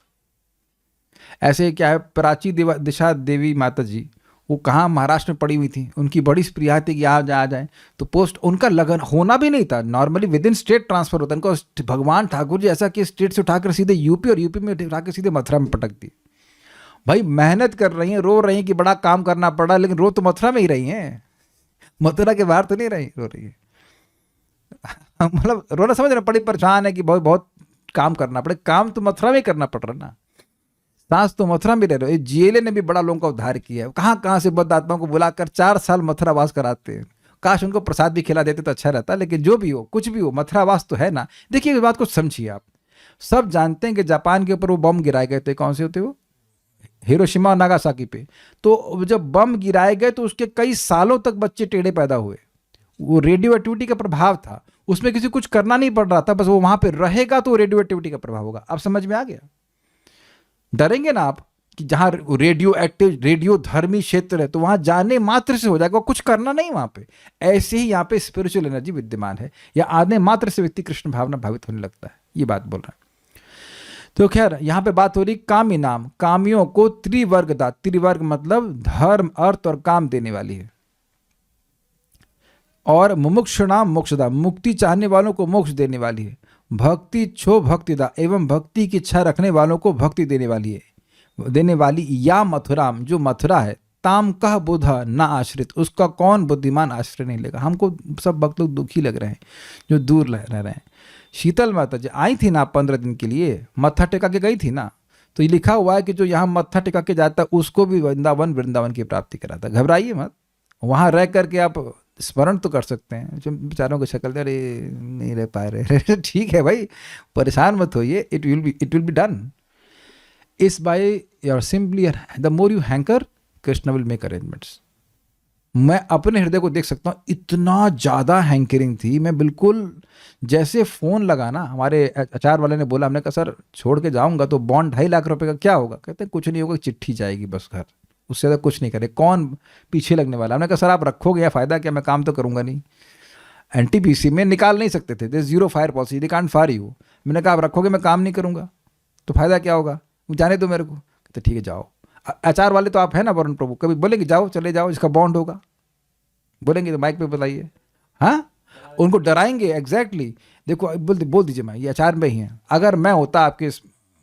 [SPEAKER 1] ऐसे क्या है, प्राची दिशा देवी माता जी, वो कहाँ महाराष्ट्र में पड़ी हुई थी, उनकी बड़ी स्प्रिया थी कि आ जाए, तो पोस्ट उनका लगन होना भी नहीं था। Normally with in state transfer होता है उनको। भगवान ठाकुर जी ऐसा कि स्टेट से उठाकर सीधे यूपी और यूपी में उठाकर सीधे मथुरा में पटक दी। भाई मेहनत कर रही हैं, रो रही हैं कि बड़ा काम करना पड़ा, लेकिन रो तो मथुरा में ही रही हैं, मथुरा के बाहर तो नहीं रही, रो रही है। मतलब रोना समझ रहे, बड़ी परेशान है कि बहुत बहुत काम करना पड़े। काम तो मथुरा में ही करना पड़ रहा ना, सांस तो मथुरा में रह रहे हो। जेले ने भी बड़ा लोगों का उद्धार किया है, कहाँ कहाँ से बद्ध आत्माओं को बुलाकर 4 साल मथुरावास कराते हैं। काश उनको प्रसाद भी खिला देते तो अच्छा रहता, लेकिन जो भी हो, कुछ भी हो, मथुरावास तो है ना। देखिए इस बात को समझिए आप। सब जानते हैं कि जापान के ऊपर वो बम गिराए गए थे, कौन से होते वो, हिरोशिमा और नागासाकी पे। तो जब बम गिराए गए तो उसके कई सालों तक बच्चे टेढ़े पैदा हुए। वो रेडियो एक्टिविटी का प्रभाव था, उसमें किसी कुछ करना नहीं पड़ रहा था, बस वो वहां पे रहेगा तो रेडियो एक्टिविटी का प्रभाव होगा। अब समझ में आ गया? डरेंगे ना आप कि जहां रेडियो एक्टिव, रेडियो धर्मी क्षेत्र है तो वहां जाने मात्र से हो जाएगा, कुछ करना नहीं वहां पे। ऐसे ही यहाँ पे स्पिरिचुअल एनर्जी विद्यमान है, या आने मात्र से व्यक्ति कृष्ण भावना भावित होने लगता है, ये बात बोल रहा है। तो खैर यहाँ पे बात हो रही कामी नाम, कामियों को त्रिवर्ग दा। त्रिवर्ग मतलब धर्म, अर्थ और काम देने वाली है। और मुमुक्षुणाम मोक्षदा, मुक्ति चाहने वालों को मोक्ष देने वाली है। भक्ति छो भक्तिदा, एवं भक्ति की इच्छा रखने वालों को भक्ति देने वाली है, देने वाली। या मथुराम, जो मथुरा है, ताम कह बुधा ना आश्रित, उसका कौन बुद्धिमान आश्रय नहीं लेगा। हमको सब भक्त लोग दुखी लग रहे हैं जो दूर रह रहे हैं। शीतल माता जी आई थी ना 15 दिन के लिए, मत्था टेका के गई थी ना, तो ये लिखा हुआ है कि जो यहाँ मत्था टेका के जाता है उसको भी वृंदावन की प्राप्ति कराता। घबराइए मत, वहाँ रह करके आप स्मरण तो कर सकते हैं। जो बेचारों को शक्ल दे, अरे नहीं रह पा रहे ठीक है भाई, परेशान मत होइए, इट विल बी डन। इस by your simply the more you hanker, Krishna will make arrangements. मैं अपने हृदय को देख सकता हूँ, इतना ज़्यादा हैंकरिंग थी। मैं बिल्कुल जैसे फ़ोन लगा ना, हमारे एचआर वाले ने बोला, हमने कहा सर छोड़ के जाऊँगा तो बॉन्ड 2.5 लाख रुपए का क्या होगा? कहते हैं कुछ नहीं होगा, चिट्ठी जाएगी बस घर, उससे ज़्यादा कुछ नहीं करे, कौन पीछे लगने वाला। हमने कहा सर आप रखोगे या फ़ायदा क्या, मैं काम तो करूँगा नहीं। एनटीपीसी में निकाल नहीं सकते थे, 0 fire policy, they can't fire you. मैंने कहा आप रखोगे, मैं काम नहीं करूँगा तो फ़ायदा क्या होगा, जाने दो मेरे को। कहते ठीक है जाओ। एचआर वाले तो आप है ना वरुण प्रभु, कभी बोलेंगे जाओ चले जाओ, इसका बॉन्ड होगा, बोलेंगे तो माइक पे बताइए। हाँ, उनको डराएंगे। एग्जैक्टली देखो, बोल दीजिए मैं ये एचआर में ही हैं। अगर मैं होता आपके,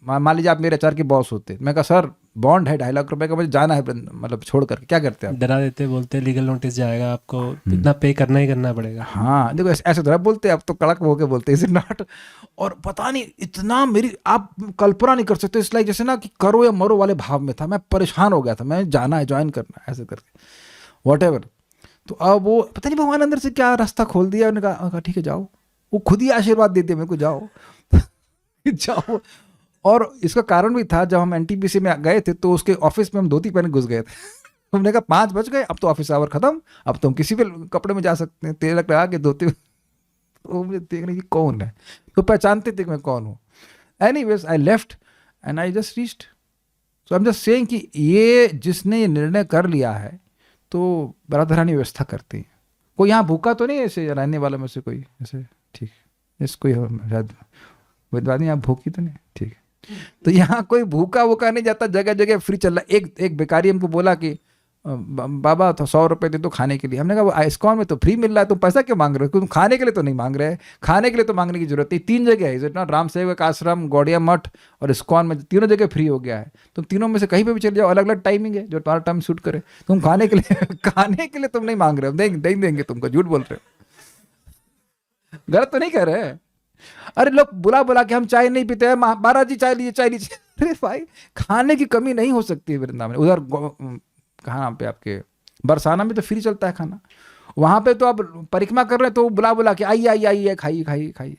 [SPEAKER 1] मान लीजिए आप मेरे एचआर के बॉस होते, मैं कहा सर बॉन्ड है 2.5 लाख रुपए का, मुझे जाना है मतलब छोड़ करके, क्या करते हैं आप?
[SPEAKER 4] डरा देते, बोलते लीगल नोटिस जाएगा, आपको इतना पे करना ही करना पड़ेगा।
[SPEAKER 1] हाँ देखो ऐसे थोड़ा बोलते, अब तो कड़क होके बोलते इज नॉट। और पता नहीं इतना, मेरी आप कल्पना नहीं कर सकते, इस लाइक जैसे ना कि करो या मरो वाले भाव में था। मैं परेशान हो गया था, मैं जाना है, ज्वाइन करना है, ऐसे करके वॉट। तो अब वो पता नहीं भगवान अंदर से क्या रास्ता खोल दिया, उन्होंने कहा ठीक है जाओ। वो खुद ही आशीर्वाद देते मेरे को, जाओ जाओ। और इसका कारण भी था, जब हम एनटीपीसी में गए थे तो उसके ऑफिस में हम धोती पहन घुस गए थे। हमने कहा 5 बज गए, अब तो ऑफिस आवर खत्म, अब तो हम किसी भी कपड़े में जा सकते हैं, तिलक लगा के धोती। तो मुझे देखने की कौन है, तो पहचानते थे मैं कौन हूँ। Anyways I left and I just reached. So I am just saying कि ये जिसने ये निर्णय कर लिया है तो बरादरानी व्यवस्था करती है। कोई यहाँ भूखा तो नहीं ऐसे रहने वाला में से कोई ऐसे? ठीक, इस कोई शायद विद्वानी यहाँ भूखी तो नहीं, ठीक है। तो यहाँ कोई भूखा वूखा नहीं जाता, जगह जगह फ्री चल रहा। एक बेकारी हमको बोला कि बाबा तो 100 रुपये दे दो खाने के लिए। हमने कहा ISKCON में तो फ्री मिल रहा है, तुम पैसा क्यों मांग रहे हो? तुम खाने के लिए तो नहीं मांग रहे, खाने के लिए तो मांगने की जरूरत नहीं। 3 जगह है, इतना राम सेवक आश्रम, गौड़िया मठ और ISKCON में, तीनों जगह फ्री हो गया है। तुम तीनों में से कहीं पे भी चले जाओ, अलग अलग टाइमिंग है जो तुम्हारा टाइम शूट करे। तुम खाने के लिए खाने के लिए तुम नहीं मांग रहे हो, देंगे तुमको, झूठ बोल रहे हो, गलत तो नहीं कह रहे हैं। अरे लोग बुला के हम चाय नहीं पीते हैं, 12 जी चाय लीजिए। अरे भाई खाने की कमी नहीं हो सकती है वृंदावन में। उधर कहाँ पे आपके बरसाना में तो फ्री चलता है खाना, वहां पे तो आप परिक्रमा कर रहे हैं तो बुला के आइए खाइए।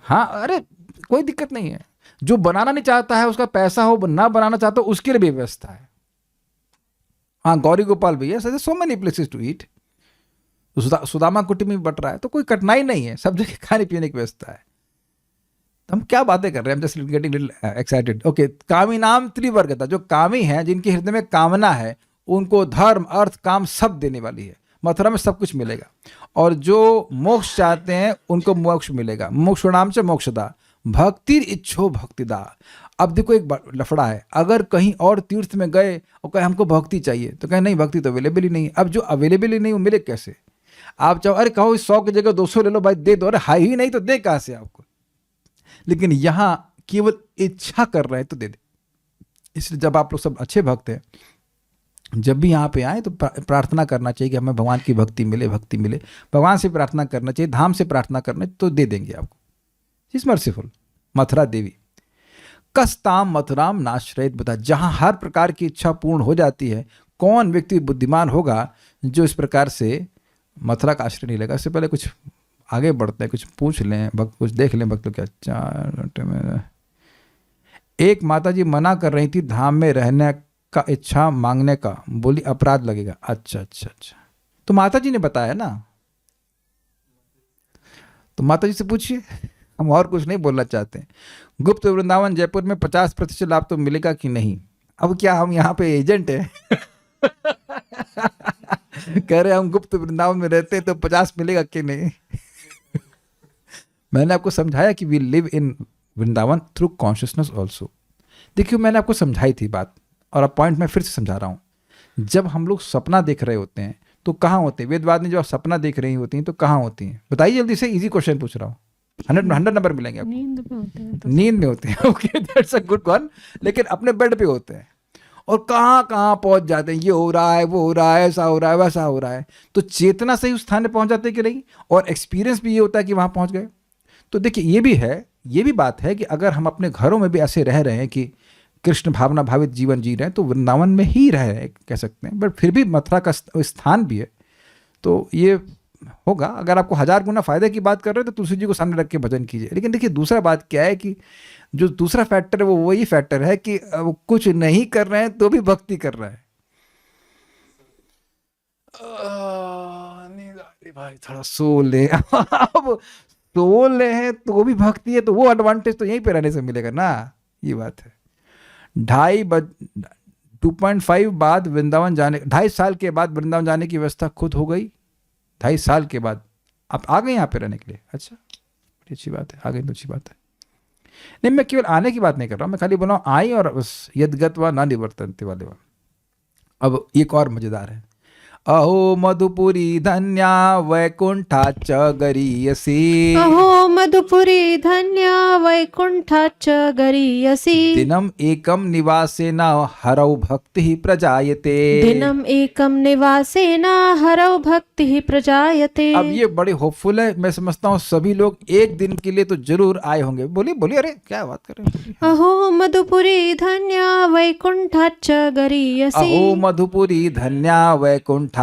[SPEAKER 1] हाँ अरे कोई दिक्कत नहीं है। जो बनाना नहीं चाहता है, उसका पैसा हो, ना बनाना चाहता हो, उसके लिए भी व्यवस्था है। हाँ गौरी गोपाल भैया, so many places to eat. Sudama Kuti में बट रहा है तो कोई कठिनाई नहीं है, सब जगह खाने पीने की व्यवस्था है। तो हम क्या बातें कर रहे हैं, जस्ट गेटिंग एक्साइटेड। ओके, कामी नाम त्रिवर्गता, जो कामी है, जिनके हृदय में कामना है, उनको धर्म अर्थ काम सब देने वाली है। मथुरा में सब कुछ मिलेगा। और जो मोक्ष चाहते हैं उनको मोक्ष मिलेगा। मोक्ष नाम से मोक्षदा, भक्ति इच्छो भक्तिदा। अब देखो एक लफड़ा है, अगर कहीं और तीर्थ में गए और कहे हमको भक्ति चाहिए, तो कहे नहीं भक्ति तो अवेलेबल ही नहीं है। अब जो अवेलेबल ही नहीं वो मिले कैसे? आप चाहो अरे कहो 100 की जगह 200 ले लो भाई, दे दो। अरे हाई ही नहीं तो दे कहाँ से आपको? लेकिन यहां केवल इच्छा कर रहे हैं तो दे दे। इसलिए जब आप लोग सब अच्छे भक्त हैं, जब भी यहाँ पे आए तो प्रार्थना करना चाहिए कि हमें भगवान की भक्ति मिले, भक्ति मिले। भगवान से प्रार्थना करना चाहिए, धाम से प्रार्थना करना तो दे देंगे आपको। Is merciful. मथुरा देवी कस्ताम मथुराम नाश्रयत बुधा, जहाँ हर प्रकार की इच्छा पूर्ण हो जाती है, कौन व्यक्ति बुद्धिमान होगा जो इस प्रकार से मथुरा का आश्रय नहीं लेगा। इससे पहले कुछ आगे बढ़ते हैं, कुछ पूछ लें, भक्त कुछ देख लें भक्त क्या। 4 घंटे में एक माता जी मना कर रही थी धाम में रहने का, इच्छा मांगने का, बोली अपराध लगेगा। अच्छा अच्छा अच्छा, तो माता जी ने बताया ना, तो माता जी से पूछिए, हम और कुछ नहीं बोलना चाहते हैं। गुप्त वृंदावन जयपुर में 50% लाभ तो मिलेगा कि नहीं। अब क्या हम यहाँ पे एजेंट हैं? कह रहे हम गुप्त वृंदावन में रहते हैं तो 50 मिलेगा कि नहीं। मैंने आपको समझाया कि we live in Vrindavan through consciousness also. देखिए मैंने आपको समझाई थी बात, और अब पॉइंट मैं फिर से समझा रहा हूँ। जब हम लोग सपना देख रहे होते हैं तो कहाँ होते हैं? वेदवादिनी जब सपना देख रही होती हैं तो कहाँ होती हैं? बताइए जल्दी से, इजी क्वेश्चन पूछ रहा हूँ। 100 नंबर मिलेंगे आपको।
[SPEAKER 2] नींद में होते हैं तो।
[SPEAKER 1] नींद में होते हैं। Okay, that's a good one. लेकिन अपने बेड पे होते हैं और कहाँ कहाँ पहुंच जाते हैं, ये हो रहा है, वो हो रहा है, ऐसा हो रहा है, वैसा हो रहा है। तो चेतना से ही उस स्थान पे पहुंच जाते हैं कि नहीं, और एक्सपीरियंस भी ये होता है कि वहां पहुंच गए। तो देखिए ये भी है, ये भी बात है कि अगर हम अपने घरों में भी ऐसे रह रहे हैं कि कृष्ण भावना भावित जीवन जी रहे हैं, तो वृंदावन में ही रह रहे हैं कह सकते हैं, बट फिर भी मथुरा का स्थान भी है। तो ये होगा। अगर आपको 1000 गुना फायदे की बात कर रहे हो तो तुलसी जी को सामने रख के भजन कीजिए। लेकिन देखिए दूसरा बात क्या है कि जो दूसरा फैक्टर है वो वही फैक्टर है कि वो कुछ नहीं कर रहे हैं तो भी भक्ति कर रहा है। नींद आ रही भाई, थोड़ा सो ले। अब सो ले हैं तो भी भक्ति है, तो वो एडवांटेज तो यहीं पे रहने से मिलेगा ना। ये बात है। 2.5 बाद वृंदावन जाने, 2.5 साल के बाद वृंदावन जाने की व्यवस्था खुद हो गई। 2.5 साल के बाद आप आ गए यहाँ पे रहने के लिए। अच्छा, बड़ी अच्छी बात है, आ गई तो अच्छी बात है। नहीं, मैं केवल आने की बात नहीं कर रहा हूँ, मैं खाली बोला हूँ आई और बस यद्गत्वा न निवर्तन्ते वाले। अब एक और मजेदार है। अहो मधुपुरी धन्या वैकुंठाच्च गरीयसी,
[SPEAKER 2] अहो मधुपुरी धन्या वैकुंठाच्च गरीयसी,
[SPEAKER 1] दिनम एकम निवासेन हरौ भक्ति प्रजायते,
[SPEAKER 2] दिनम एकम निवासेन हरौ भक्ति प्रजायते।
[SPEAKER 1] अब ये बड़ी होपफुल है। मैं समझता हूँ सभी लोग एक दिन के लिए तो जरूर आए होंगे। बोलिए बोलिए, अरे क्या बात कर रहे हैं?
[SPEAKER 2] अहो मधुपुरी धन्या वैकुंठाच्च गरीयसी,
[SPEAKER 1] अहो मधुपुरी धन्या वैकुंठाच्च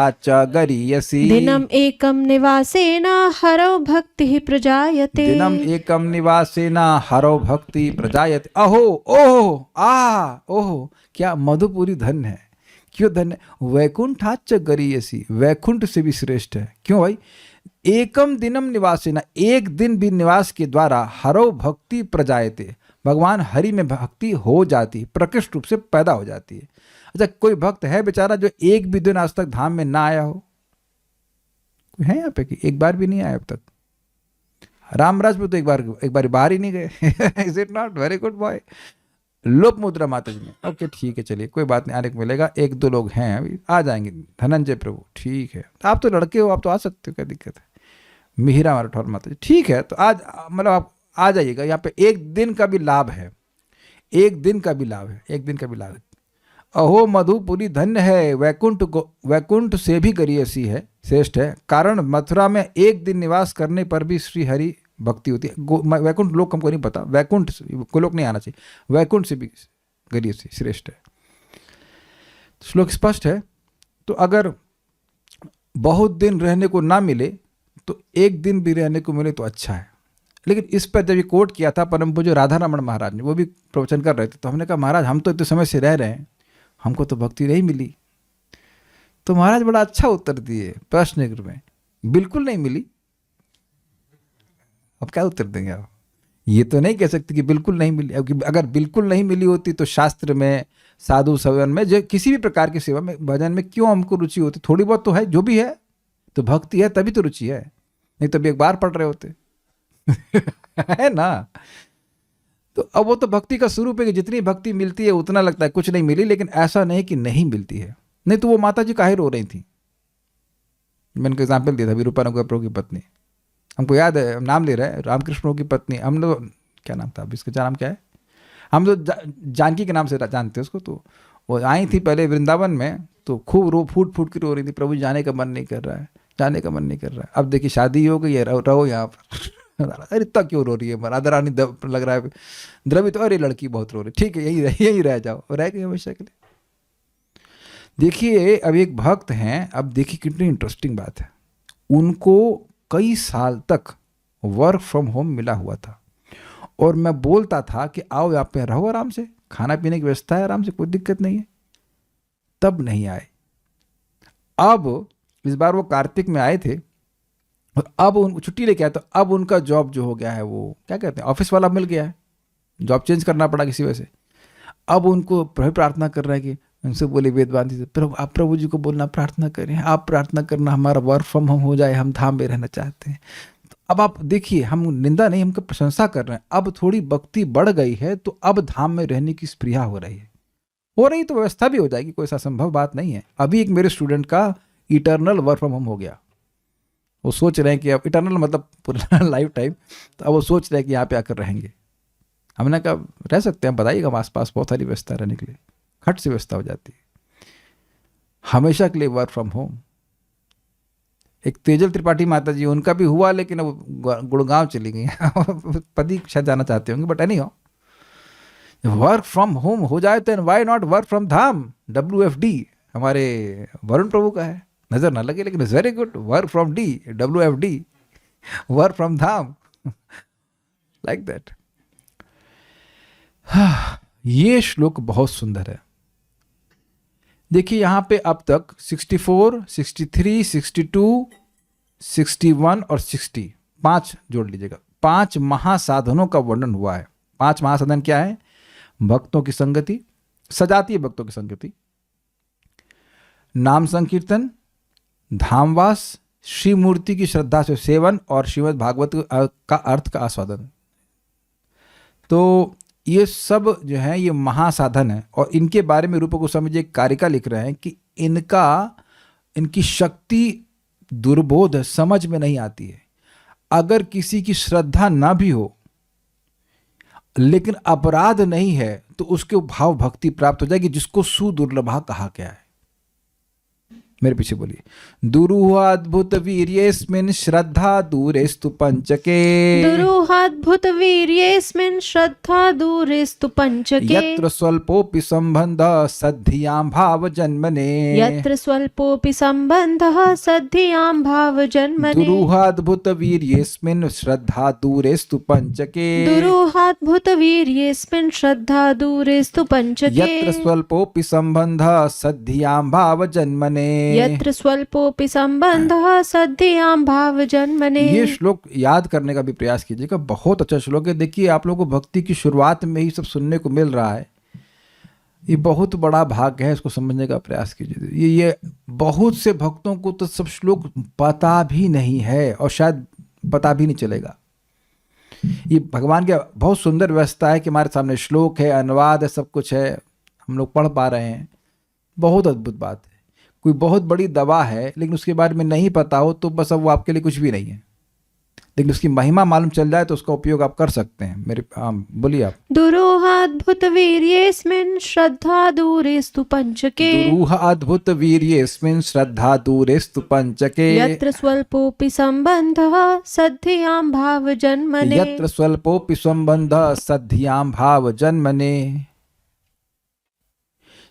[SPEAKER 1] गरीयसी,
[SPEAKER 2] दिनम एकम निवासेन हरौ भक्ति प्रजायते,
[SPEAKER 1] दिनम एकम निवासेन हरौ भक्ति प्रजायते। अहो ओहो ओहो, क्या मधुपुरी धन्य है। क्यों धन्य? वैकुंठाच्च गरीयसी, वैकुंठ से भी श्रेष्ठ है। क्यों भाई? एकम दिनम निवासेन, एक दिन भी निवास के द्वारा हरौ भक्ति प्रजायते, भगवान हरि में भक्ति हो जाती, प्रकृष्ट रूप से पैदा हो जाती है। अच्छा, कोई भक्त है बेचारा जो एक भी दिन आज तक धाम में ना आया हो? कोई है यहाँ पे कि एक बार भी नहीं आया अब तक? रामराज में तो एक बार बाहर ही नहीं गए। Is it not? Very good boy. लोक मुद्रा माता जी में। ओके ठीक है, चलिए कोई बात नहीं, आने को मिलेगा। 1-2 लोग हैं अभी, आ जाएंगे। धनंजय प्रभु, ठीक है, आप तो लड़के हो, आप तो आ सकते हो, क्या दिक्कत है। मिहिरा माराठौर माता जी, ठीक है, तो आज मतलब आप आ जाइएगा। यहाँ पे एक दिन का भी लाभ है, एक दिन का भी लाभ है, एक दिन का भी लाभ है। अहो मधुपुरी धन्य है, वैकुंठ से भी गरीयसी है, श्रेष्ठ है। कारण मथुरा में एक दिन निवास करने पर भी श्री हरि भक्ति होती है। वैकुंठ लोक हमको नहीं पता, वैकुंठ गोलोक नहीं आना चाहिए, वैकुंठ से भी गरीयसी श्रेष्ठ है। श्लोक स्पष्ट है। तो अगर बहुत दिन रहने को ना मिले तो एक दिन भी रहने को मिले तो अच्छा है। लेकिन इस पर जब ये कोट किया था परम पूज्य राधा रमण महाराज ने, वो भी प्रवचन कर रहे थे, तो हमने कहा महाराज हम तो इतने समय से रह रहे हैं, हमको तो भक्ति नहीं मिली। तो महाराज बड़ा अच्छा उत्तर दिए प्रश्न में, बिल्कुल नहीं मिली। अब क्या उत्तर देंगे आप? ये तो नहीं कह सकते कि बिल्कुल नहीं मिली। अगर बिल्कुल नहीं मिली होती तो शास्त्र में, साधु सवन में, जो किसी भी प्रकार की सेवा में, भजन में क्यों हमको रुचि होती? थोड़ी बहुत तो है, जो भी है तो भक्ति है, तभी तो रुचि है, नहीं तो भी एक बार पढ़ रहे होते। है ना? तो अब वो तो भक्ति का स्वरूप है कि जितनी भक्ति मिलती है उतना लगता है कुछ नहीं मिली, लेकिन ऐसा नहीं कि नहीं मिलती है। नहीं तो वो माता जी काहे रो रही थी? मैंने एग्जाम्पल दिया था विरूपानंद प्रभु की पत्नी, हमको याद है, नाम ले रहे हैं, रामकृष्ण प्रभु की पत्नी। हम लोग क्या नाम था, अब इसका नाम क्या है, हम तो जानकी के नाम से जानते हैं उसको। तो वो आई थी पहले वृंदावन में, तो खूब फूट फूट के रो रही थी, प्रभु जाने का मन नहीं कर रहा है, जाने का मन नहीं कर रहा है। अब देखिए शादी हो गई है, रहो यहाँ पर। अरे इतना क्यों रो रही है, राधा रानी लग रहा है द्रवित, अरे लड़की बहुत रो रही, ठीक है यही रह जाओ, रह गए हमेशा के लिए। देखिए अब एक भक्त हैं, अब देखिए कितनी इंटरेस्टिंग बात है, उनको कई साल तक वर्क फ्रॉम होम मिला हुआ था, और मैं बोलता था कि आओ यहाँ पे रहो आराम से, खाना पीने की व्यवस्था है आराम से, कोई दिक्कत नहीं है, तब नहीं आए। अब इस बार वो कार्तिक में आए थे, और अब उन छुट्टी लेके आए, तो अब उनका जॉब जो हो गया है वो क्या कहते हैं ऑफिस वाला मिल गया है, जॉब चेंज करना पड़ा किसी वजह से। अब उनको प्रार्थना कर रहा है कि उनसे बोले वेदवांती से, प्रभु आप प्रभु जी को बोलना प्रार्थना करें, आप प्रार्थना करना हमारा वर्क फ्रॉम होम हो जाए, हम धाम में रहना चाहते हैं। तो अब आप देखिए, हम निंदा नहीं, हमको प्रशंसा कर रहे हैं, अब थोड़ी भक्ति बढ़ गई है तो अब धाम में रहने की स्पृहा हो रही है, तो व्यवस्था भी हो जाएगी, कोई ऐसा संभव बात नहीं है। अभी एक मेरे स्टूडेंट का इटर्नल वर्क फ्रॉम होम हो गया, वो सोच रहे हैं कि अब इटर्नल मतलब पूरा लाइफ टाइम, तो अब वो सोच रहे हैं कि यहाँ पे आकर रहेंगे। हमने कहा रह सकते हैं, बताइएगा, हमारे पास बहुत सारी व्यवस्था रहने के लिए, खट से व्यवस्था हो जाती है, हमेशा के लिए वर्क फ्रॉम होम। एक तेजल त्रिपाठी माता जी, उनका भी हुआ, लेकिन अब गुड़गांव चली गई पति शायद जाना चाहते होंगे, but any work from home हो जाए तो why not work from Dham. WFD हमारे वरुण प्रभु का है, नजर ना लगे लेकिन very good, work from D, WFD, work from Dham, like that. ये श्लोक बहुत सुंदर है। देखिए यहां पे अब तक 64, 63, 62, 61 और 60, 5 जोड़ लीजिएगा, 5 महासाधनों का वर्णन हुआ है। 5 महासाधन क्या है? भक्तों की संगति, सजातीय भक्तों की संगति, नाम संकीर्तन, धामवास, श्री मूर्ति की श्रद्धा से सेवन, और श्रीमद् भागवत का अर्थ का आस्वादन। तो ये सब जो है ये महासाधन है, और इनके बारे में रूप गोस्वामी जी एक कारिका लिख रहे हैं कि इनकी शक्ति दुर्बोध समझ में नहीं आती है। अगर किसी की श्रद्धा ना भी हो लेकिन अपराध नहीं है तो उसके भाव भक्ति प्राप्त हो जाएगी, जिसको सुदुर्लभा कहा गया है। मेरे पीछे बोलिए, दुरूहाद्भुत वीर्येस्मिन् श्रद्धा दूरेस्तु पंचके,
[SPEAKER 2] दुरूहाद्भुत वीर्येस्मिन् श्रद्धा दूरेस्तु पंचके,
[SPEAKER 1] यत्र स्वल्पोऽपि सम्बन्धः सद्धियां भाव जन्मने,
[SPEAKER 2] यत्र स्वल्पोऽपि सम्बन्धः सद्धियां भाव जन्मने,
[SPEAKER 1] दुरूहाद्भुत वीर्येस्मिन् श्रद्धा दूरेस्तु पंचके,
[SPEAKER 2] दुरूहाद्भुत वीर्येस्मिन् श्रद्धा दूरेस्तु पंचके,
[SPEAKER 1] यत्र स्वल्पोऽपि सम्बन्धः सद्धियां भाव जन्मने,
[SPEAKER 2] यत्र स्वल्पोऽपि सम्बन्धः सद्धियां भाव जन्मने।
[SPEAKER 1] ये श्लोक याद करने का भी प्रयास कीजिएगा, बहुत अच्छा श्लोक है। देखिए आप लोगों को भक्ति की शुरुआत में ही सब सुनने को मिल रहा है, ये बहुत बड़ा भाग है, इसको समझने का प्रयास कीजिए। ये बहुत से भक्तों को तो सब श्लोक पता भी नहीं है, और शायद पता भी नहीं चलेगा। ये भगवान की बहुत सुंदर व्यवस्था है कि हमारे सामने श्लोक है, अनुवाद है, सब कुछ है, हम लोग पढ़ पा रहे हैं, बहुत अद्भुत बात है। कोई बहुत बड़ी दवा है लेकिन उसके बारे में नहीं पता हो तो बस अब वो आपके लिए कुछ भी नहीं है, लेकिन उसकी महिमा मालूम चल जाए तो उसका उपयोग आप कर सकते हैं। मेरे बोलिए आप।
[SPEAKER 2] दुरूहाद्भुत वीर्येस्मिन् श्रद्धा दूरेस्तु पंचके,
[SPEAKER 1] दुरूहाद्भुत वीर्येस्मिन् श्रद्धा दूरेस्तु पंचके,
[SPEAKER 2] यत्र स्वल्पोऽपि सम्बन्धः सद्धियां भाव जन्मने,
[SPEAKER 1] यत्र स्वल्पोऽपि सम्बन्धः सद्धियां भाव जन्मने।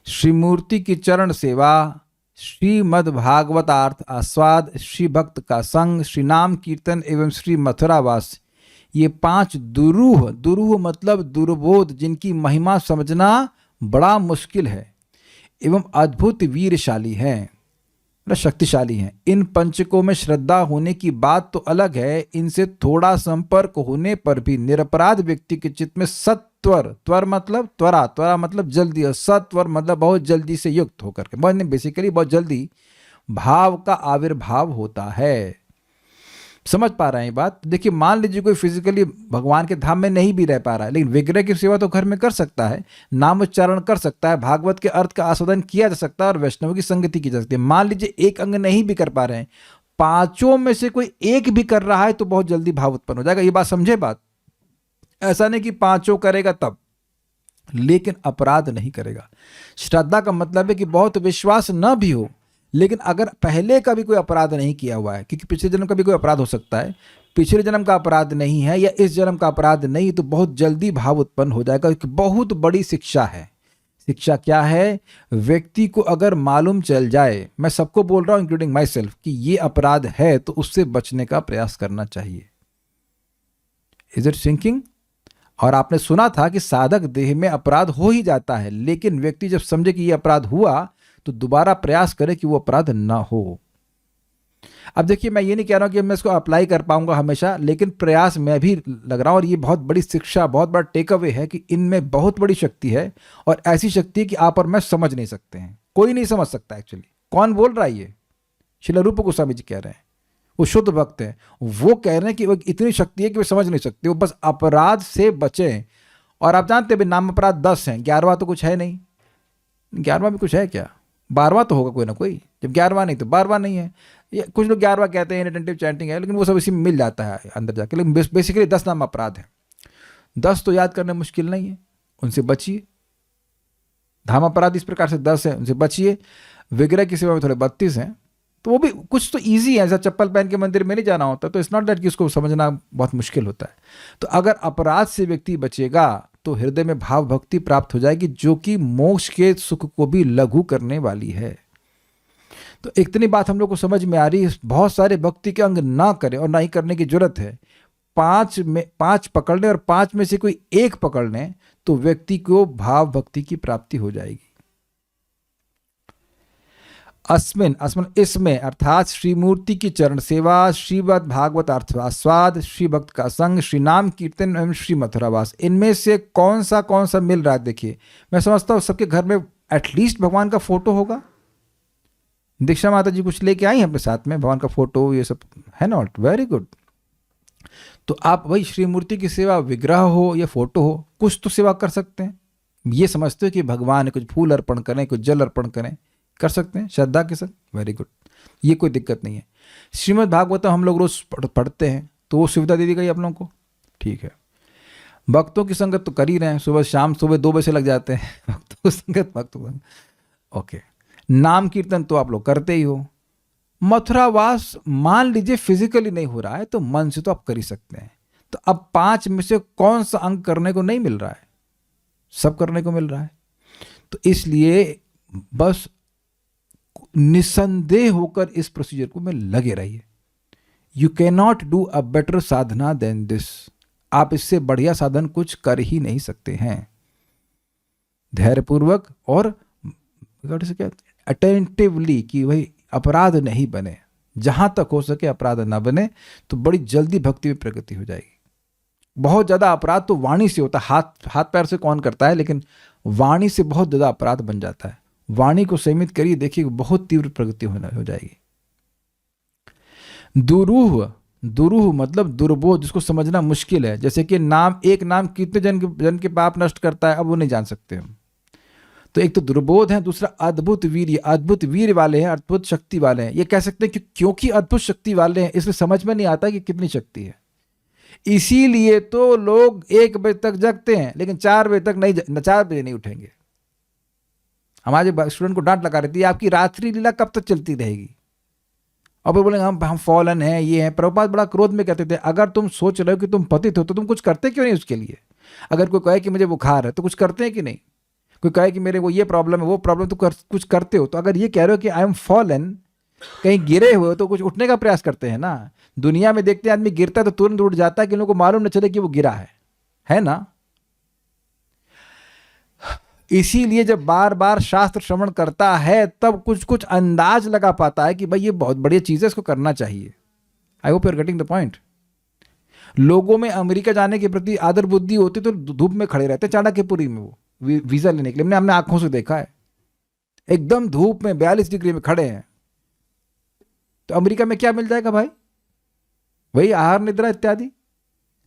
[SPEAKER 1] श्री मूर्ति की चरण सेवा, श्रीमद् भागवतार्थ आस्वाद, श्री भक्त का संग, श्री नाम कीर्तन एवं श्री मथुरावास, ये 5 दुरूह मतलब दुर्बोध, जिनकी महिमा समझना बड़ा मुश्किल है एवं अद्भुत वीरशाली हैं, शक्तिशाली हैं। इन पंचकों में श्रद्धा होने की बात तो अलग है, इनसे थोड़ा संपर्क होने पर भी निरपराध व्यक्ति के चित्त में त्वर मतलब त्वरा मतलब जल्दी, और सत्वर मतलब बहुत जल्दी से युक्त होकर के, बेसिकली बहुत जल्दी भाव का आविर्भाव होता है। समझ पा रहे हैं ये बात? देखिए मान लीजिए कोई फिजिकली भगवान के धाम में नहीं भी रह पा रहा है, लेकिन विग्रह की सेवा तो घर में कर सकता है, नाम उच्चारण कर सकता है, भागवत के अर्थ का आस्वादन किया जा सकता है, और वैष्णव की संगति की जा सकती है। मान लीजिए एक अंग नहीं भी कर पा रहे हैं, 5 में से कोई एक भी कर रहा है तो बहुत जल्दी भाव उत्पन्न हो जाएगा। ये बात समझे बात? ऐसा नहीं कि 5 करेगा तब, लेकिन अपराध नहीं करेगा। श्रद्धा का मतलब है कि बहुत विश्वास न भी हो, लेकिन अगर पहले का भी कोई अपराध नहीं किया हुआ है, क्योंकि पिछले जन्म का भी कोई अपराध हो सकता है, पिछले जन्म का अपराध नहीं है या इस जन्म का अपराध नहीं, तो बहुत जल्दी भाव उत्पन्न हो जाएगा। कि बहुत बड़ी शिक्षा है। शिक्षा क्या है? व्यक्ति को अगर मालूम चल जाए, मैं सबको बोल रहा हूं इंक्लूडिंग माई सेल्फ, कि ये अपराध है, तो उससे बचने का प्रयास करना चाहिए। Is it sinking? और आपने सुना था कि साधक देह में अपराध हो ही जाता है, लेकिन व्यक्ति जब समझे कि ये अपराध हुआ तो दोबारा प्रयास करे कि वो अपराध ना हो। अब देखिए, मैं ये नहीं कह रहा हूं कि मैं इसको अप्लाई कर पाऊंगा हमेशा, लेकिन प्रयास मैं भी लग रहा हूं। और ये बहुत बड़ी शिक्षा, बहुत बड़ा टेक अवे है कि इनमें बहुत बड़ी शक्ति है, और ऐसी शक्ति है कि आप और मैं समझ नहीं सकते हैं। कोई नहीं समझ सकता एक्चुअली। कौन बोल रहा है ये? श्रील रूप गोस्वामी जी कह रहे हैं। वो शुद्ध भक्त हैं, वो कह रहे हैं कि वो इतनी शक्ति है कि वे समझ नहीं सकते, वो बस अपराध से बचें। और आप जानते हैं नाम अपराध 10 हैं, 11वां तो कुछ है नहीं। 11वां भी कुछ है क्या? 12वां तो होगा कोई ना कोई। जब 11वां नहीं तो 12वां नहीं है। ये कुछ लोग 11वां कहते हैं, इनअटेंटिव चैंटिंग है, लेकिन वो सब इसी में मिल जाता है अंदर जाके। लेकिन बेसिकली 10 नाम अपराध है। 10 तो याद करना मुश्किल नहीं है, उनसे बचिए। धाम अपराध इस प्रकार से 10 है, उनसे बचिए। विग्रह की सेवा में थोड़े 32 हैं, तो वो भी कुछ तो ईजी है। ऐसा चप्पल पहन के मंदिर में नहीं जाना होता, तो इट्स नॉट दैट कि उसको समझना बहुत मुश्किल होता है। तो अगर अपराध से व्यक्ति बचेगा तो हृदय में भाव भक्ति प्राप्त हो जाएगी, जो कि मोक्ष के सुख को भी लघु करने वाली है। तो इतनी बात हम लोग को समझ में आ रही है। बहुत सारे भक्ति के अंग ना करें और ना ही करने की जरूरत है। 5 पकड़ लें और 5 में से कोई एक पकड़ लें, तो व्यक्ति को भाव भक्ति की प्राप्ति हो जाएगी। अस्मिन इसमें अर्थात श्री मूर्ति की चरण सेवा, श्रीमद् भागवत अर्थास्वाद, श्री भक्त का संग, श्री नाम कीर्तन एवं श्री मथुरावास, इनमें से कौन सा मिल रहा है? देखिए, मैं समझता हूँ सबके घर में एटलीस्ट भगवान का फोटो होगा। दीक्षा माता जी कुछ लेके आई हैं अपने साथ में, भगवान का फोटो, ये सब है नॉट? Very good. तो आप वही श्री मूर्ति की सेवा, विग्रह हो या फोटो हो, कुछ तो सेवा कर सकते हैं। ये समझते हो कि भगवान है, कुछ फूल अर्पण करें, कुछ जल अर्पण करें, कर सकते हैं श्रद्धा के साथ। वेरी गुड, ये कोई दिक्कत नहीं है। श्रीमद् भागवतम हम लोग रोज पढ़ते हैं, तो वो सुविधा दे दी गई आप लोगों को, ठीक है। भक्तों की संगत तो कर ही रहे हैं, सुबह शाम, सुबह 2 बजे लग जाते हैं भक्तों की संगत, ओके। नाम कीर्तन तो आप लोग करते ही हो। मथुरावास मान लीजिए फिजिकली नहीं हो रहा है, तो मन से तो आप कर ही सकते हैं। तो अब 5 में से कौन सा अंग करने को नहीं मिल रहा है? सब करने को मिल रहा है। तो इसलिए बस निसंदेह होकर इस प्रोसीजर को में लगे रहिए। You can not do a better sadhana than this. आप इससे बढ़िया साधन कुछ कर ही नहीं सकते हैं। धैर्यपूर्वक और क्या अटेंटिवली, कि भाई अपराध नहीं बने, जहां तक हो सके अपराध ना बने, तो बड़ी जल्दी भक्ति में प्रगति हो जाएगी। बहुत ज्यादा अपराध तो वाणी से होता है, हाथ पैर से कौन करता है, लेकिन वाणी से बहुत ज्यादा अपराध बन जाता है। वाणी को सीमित करिए, देखिए बहुत तीव्र प्रगति हो जाएगी। दुरूह मतलब दुर्बोध, जिसको समझना मुश्किल है। जैसे कि एक नाम कितने जन के पाप नष्ट करता है, अब वो नहीं जान सकते हम। तो एक तो दुर्बोध है, दूसरा अद्भुत वीर वाले हैं, अद्भुत शक्ति वाले हैं। ये कह सकते हैं कि क्योंकि अद्भुत शक्ति वाले हैं, इसलिए समझ में नहीं आता कि कितनी शक्ति है। इसीलिए तो लोग 1 बजे तक जगते हैं, लेकिन 4 बजे तक नहीं, 4 बजे नहीं उठेंगे। हमारे स्टूडेंट को डांट लगा रही थी, आपकी रात्रि लीला कब तक चलती रहेगी? और फिर बोलेंगे हम फॉलन हैं, ये हैं। प्रभुपाद बड़ा क्रोध में कहते थे, अगर तुम सोच रहे हो कि तुम पतित हो, तो तुम कुछ करते क्यों नहीं उसके लिए? अगर कोई कहे कि मुझे बुखार है, तो कुछ करते हैं कि नहीं? कोई कहे कि मेरे को ये प्रॉब्लम है, वो प्रॉब्लम, तो कुछ करते हो। तो अगर ये कह रहे हो कि आई एम फॉलन, कहीं गिरे हुए हो, तो कुछ उठने का प्रयास करते हैं ना। दुनिया में देखते हैं आदमी गिरता है तो तुरंत उठ जाता है, कि लोगों को मालूम न चले कि वो गिरा है ना। इसीलिए जब बार बार शास्त्र श्रवण करता है, तब कुछ अंदाज लगा पाता है कि भाई ये बहुत बढ़िया चीज है, इसको करना चाहिए। I hope you are getting the point. लोगों में अमेरिका जाने के प्रति आदर बुद्धि होती तो धूप में खड़े रहते, चाणक्यपुरी में वो वीजा लेने के लिए। हमने आंखों से देखा है, एकदम धूप में 42 डिग्री में खड़े हैं। तो अमेरिका में क्या मिल जाएगा भाई? वही आहार निद्रा इत्यादि।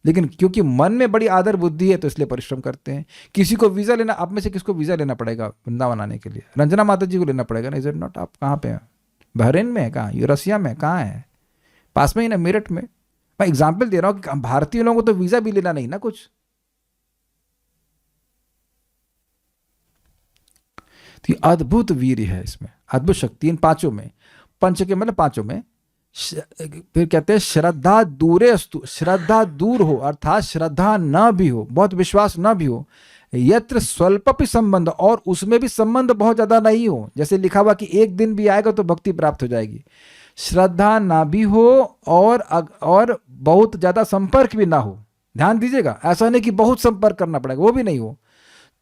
[SPEAKER 1] लेकिन क्योंकि मन में बड़ी आदर बुद्धि है, तो इसलिए परिश्रम करते हैं। किसी को वीजा लेना, आप में से किसको वीजा लेना पड़ेगा वृंदावन आने के लिए? रंजना माता जी को लेना पड़ेगा ना, इज इट नॉट? आप कहाँ पे हैं? बहरीन में है? कहाँ? रसिया में? कहाँ है? पास में ही ना, मेरठ में। मैं एग्जाम्पल दे रहा हूँ कि भारतीय लोगों को तो वीजा भी लेना नहीं ना कुछ। तो ये अद्भुत वीर्य है इसमें, अद्भुत शक्ति इन पांचों में। पंच के मतलब पांचों में। फिर कहते हैं श्रद्धा दूरे अस्तु, श्रद्धा दूर हो अर्थात श्रद्धा न भी हो, बहुत विश्वास न भी हो, यत्र स्वल्पपि संबंध, और उसमें भी संबंध बहुत ज्यादा नहीं हो, जैसे लिखा हुआ कि एक दिन भी आएगा तो भक्ति प्राप्त हो जाएगी। श्रद्धा ना भी हो और बहुत ज्यादा संपर्क भी ना हो। ध्यान दीजिएगा, ऐसा नहीं कि बहुत संपर्क करना पड़ेगा, वो भी नहीं हो,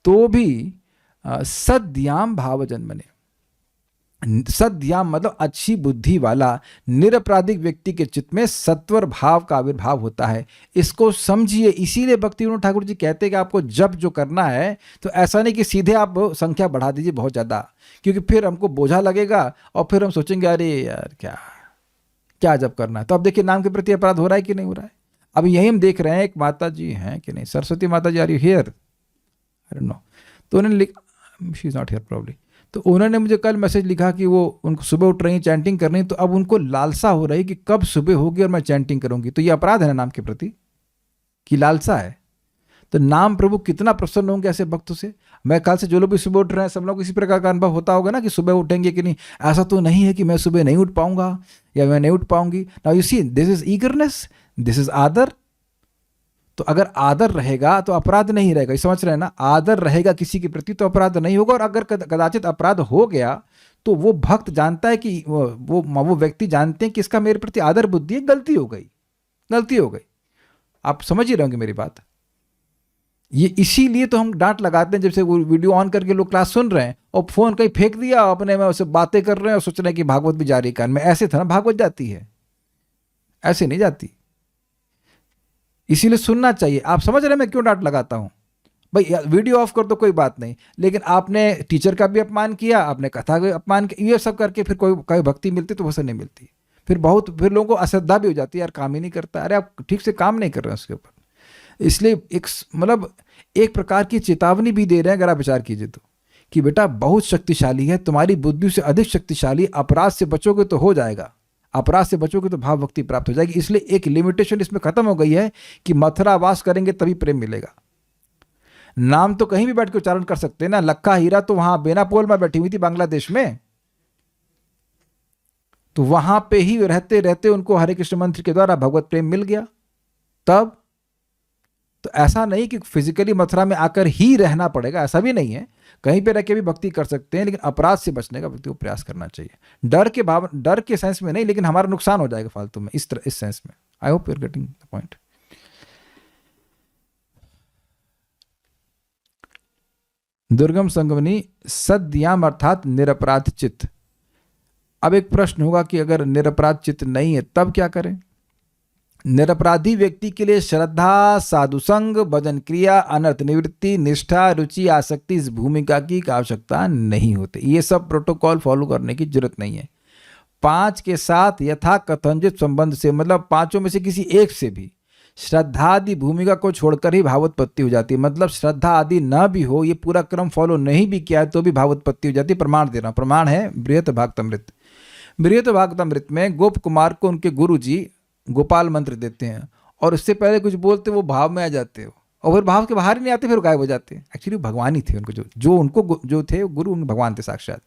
[SPEAKER 1] तो भी सद्याम भाव जन्मने। सद्याम मतलब अच्छी बुद्धि वाला निरपराधिक व्यक्ति के चित्त में सत्वर भाव का आविर्भाव होता है। इसको समझिए। इसीलिए भक्ति विनोद ठाकुर जी कहते हैं कि आपको जब जो करना है तो ऐसा नहीं कि सीधे आप संख्या बढ़ा दीजिए बहुत ज़्यादा, क्योंकि फिर हमको बोझा लगेगा और फिर हम सोचेंगे अरे यार क्या क्या जब करना है। तो अब देखिए नाम के प्रति अपराध हो रहा है कि नहीं हो रहा है। अब यही हम देख रहे हैं, एक माता जी हैं कि नहीं, सरस्वती माता ji, are you here? I don't know. तो उन्होंने she is not here probably. तो उन्होंने मुझे कल मैसेज लिखा कि वो उनको सुबह उठ रही चैंटिंग कर रही, तो अब उनको लालसा हो रही कि कब सुबह होगी और मैं चैंटिंग करूंगी। तो ये अपराध है ना नाम के प्रति, कि लालसा है। तो नाम प्रभु कितना प्रसन्न होंगे ऐसे भक्तों से। मैं कल से जो लोग भी सुबह उठ रहे हैं, सब लोग इसी प्रकार का अनुभव होता होगा ना कि सुबह उठेंगे कि नहीं। ऐसा तो नहीं है कि मैं सुबह नहीं उठ पाऊंगा या मैं नहीं उठ पाऊंगी। Now you see, this is eagerness, this is aadar. तो अगर आदर रहेगा तो अपराध नहीं रहेगा, ये समझ रहे हैं ना। आदर रहेगा किसी के प्रति तो अपराध नहीं होगा। और अगर कदाचित अपराध हो गया तो वो भक्त जानता है कि वो व्यक्ति जानते हैं कि इसका मेरे प्रति आदर बुद्धि है, गलती हो गई, गलती हो गई। आप समझ ही रहे होंगे मेरी बात। ये इसीलिए तो हम डांट लगाते हैं जब से वो वीडियो ऑन करके लोग क्लास सुन रहे हैं और फोन कहीं फेंक दिया, अपने में उससे बातें कर रहे हैं और सोच रहे हैं कि भागवत भी जारी कान में। ऐसे था ना भागवत जाती है, ऐसे नहीं जाती। इसीलिए सुनना चाहिए। आप समझ रहे हैं मैं क्यों डांट लगाता हूं भाई। वीडियो ऑफ कर दो कोई बात नहीं, लेकिन आपने टीचर का भी अपमान किया, आपने कथा का अपमान किया, ये सब करके फिर कोई भक्ति मिलती तो वैसे नहीं मिलती। फिर लोगों को अश्रद्धा भी हो जाती है, यार काम ही नहीं करता। अरे आप ठीक से काम नहीं कर रहे हैं उसके ऊपर। इसलिए एक प्रकार की चेतावनी भी दे रहे हैं, अगर आप विचार कीजिए तो, कि बेटा बहुत शक्तिशाली है, तुम्हारी बुद्धि से अधिक शक्तिशाली। अपराध से बचोगे तो हो जाएगा, अपराध से बचोगे तो भाव भक्ति प्राप्त हो जाएगी। इसलिए एक लिमिटेशन इसमें खत्म हो गई है कि मथुरा वास करेंगे तभी प्रेम मिलेगा। नाम तो कहीं भी बैठ के उच्चारण कर सकते हैं ना। लक्का हीरा तो वहां बेनापोल में बैठी हुई थी बांग्लादेश में, तो वहां पे ही रहते रहते उनको हरे कृष्ण मंत्र के द्वारा भगवत प्रेम मिल गया। तब तो ऐसा नहीं कि फिजिकली मथुरा में आकर ही रहना पड़ेगा, ऐसा भी नहीं है। कहीं पे रह के भी भक्ति कर सकते हैं, लेकिन अपराध से बचने का व्यक्ति को प्रयास करना चाहिए। डर के सेंस में नहीं, लेकिन हमारा नुकसान हो जाएगा फालतू में, इस सेंस में। I hope you are getting the point. दुर्गम संगमनी सद्याम अर्थात निरपराध चित्त। अब एक प्रश्न होगा कि अगर निरपराध चित्त नहीं है तब क्या करें? निरपराधी व्यक्ति के लिए श्रद्धा, साधुसंग, भजन क्रिया, अनर्थ निवृत्ति, निष्ठा, रुचि, आसक्ति इस भूमिका की आवश्यकता नहीं होती। ये सब प्रोटोकॉल फॉलो करने की जरूरत नहीं है। 5 के साथ यथा कथंजित संबंध से, मतलब 5 में से किसी एक से भी श्रद्धा आदि भूमिका को छोड़कर ही भावोत्पत्ति हो जाती है। मतलब श्रद्धा आदि न भी हो, ये पूरा क्रम फॉलो नहीं भी किया है तो भी भावोत्पत्ति हो जाती है। प्रमाण दे रहा हूं, प्रमाण है बृहत भागवतामृत। बृहत भागवतामृत में गोप कुमार को उनके गुरु जी गोपाल मंत्र देते हैं और उससे पहले कुछ बोलते वो भाव में आ जाते हो और फिर भाव के बाहर ही नहीं आते, फिर गायब हो जाते। एक्चुअली भगवान ही थे उनको, जो थे गुरु भगवान थे साक्षात।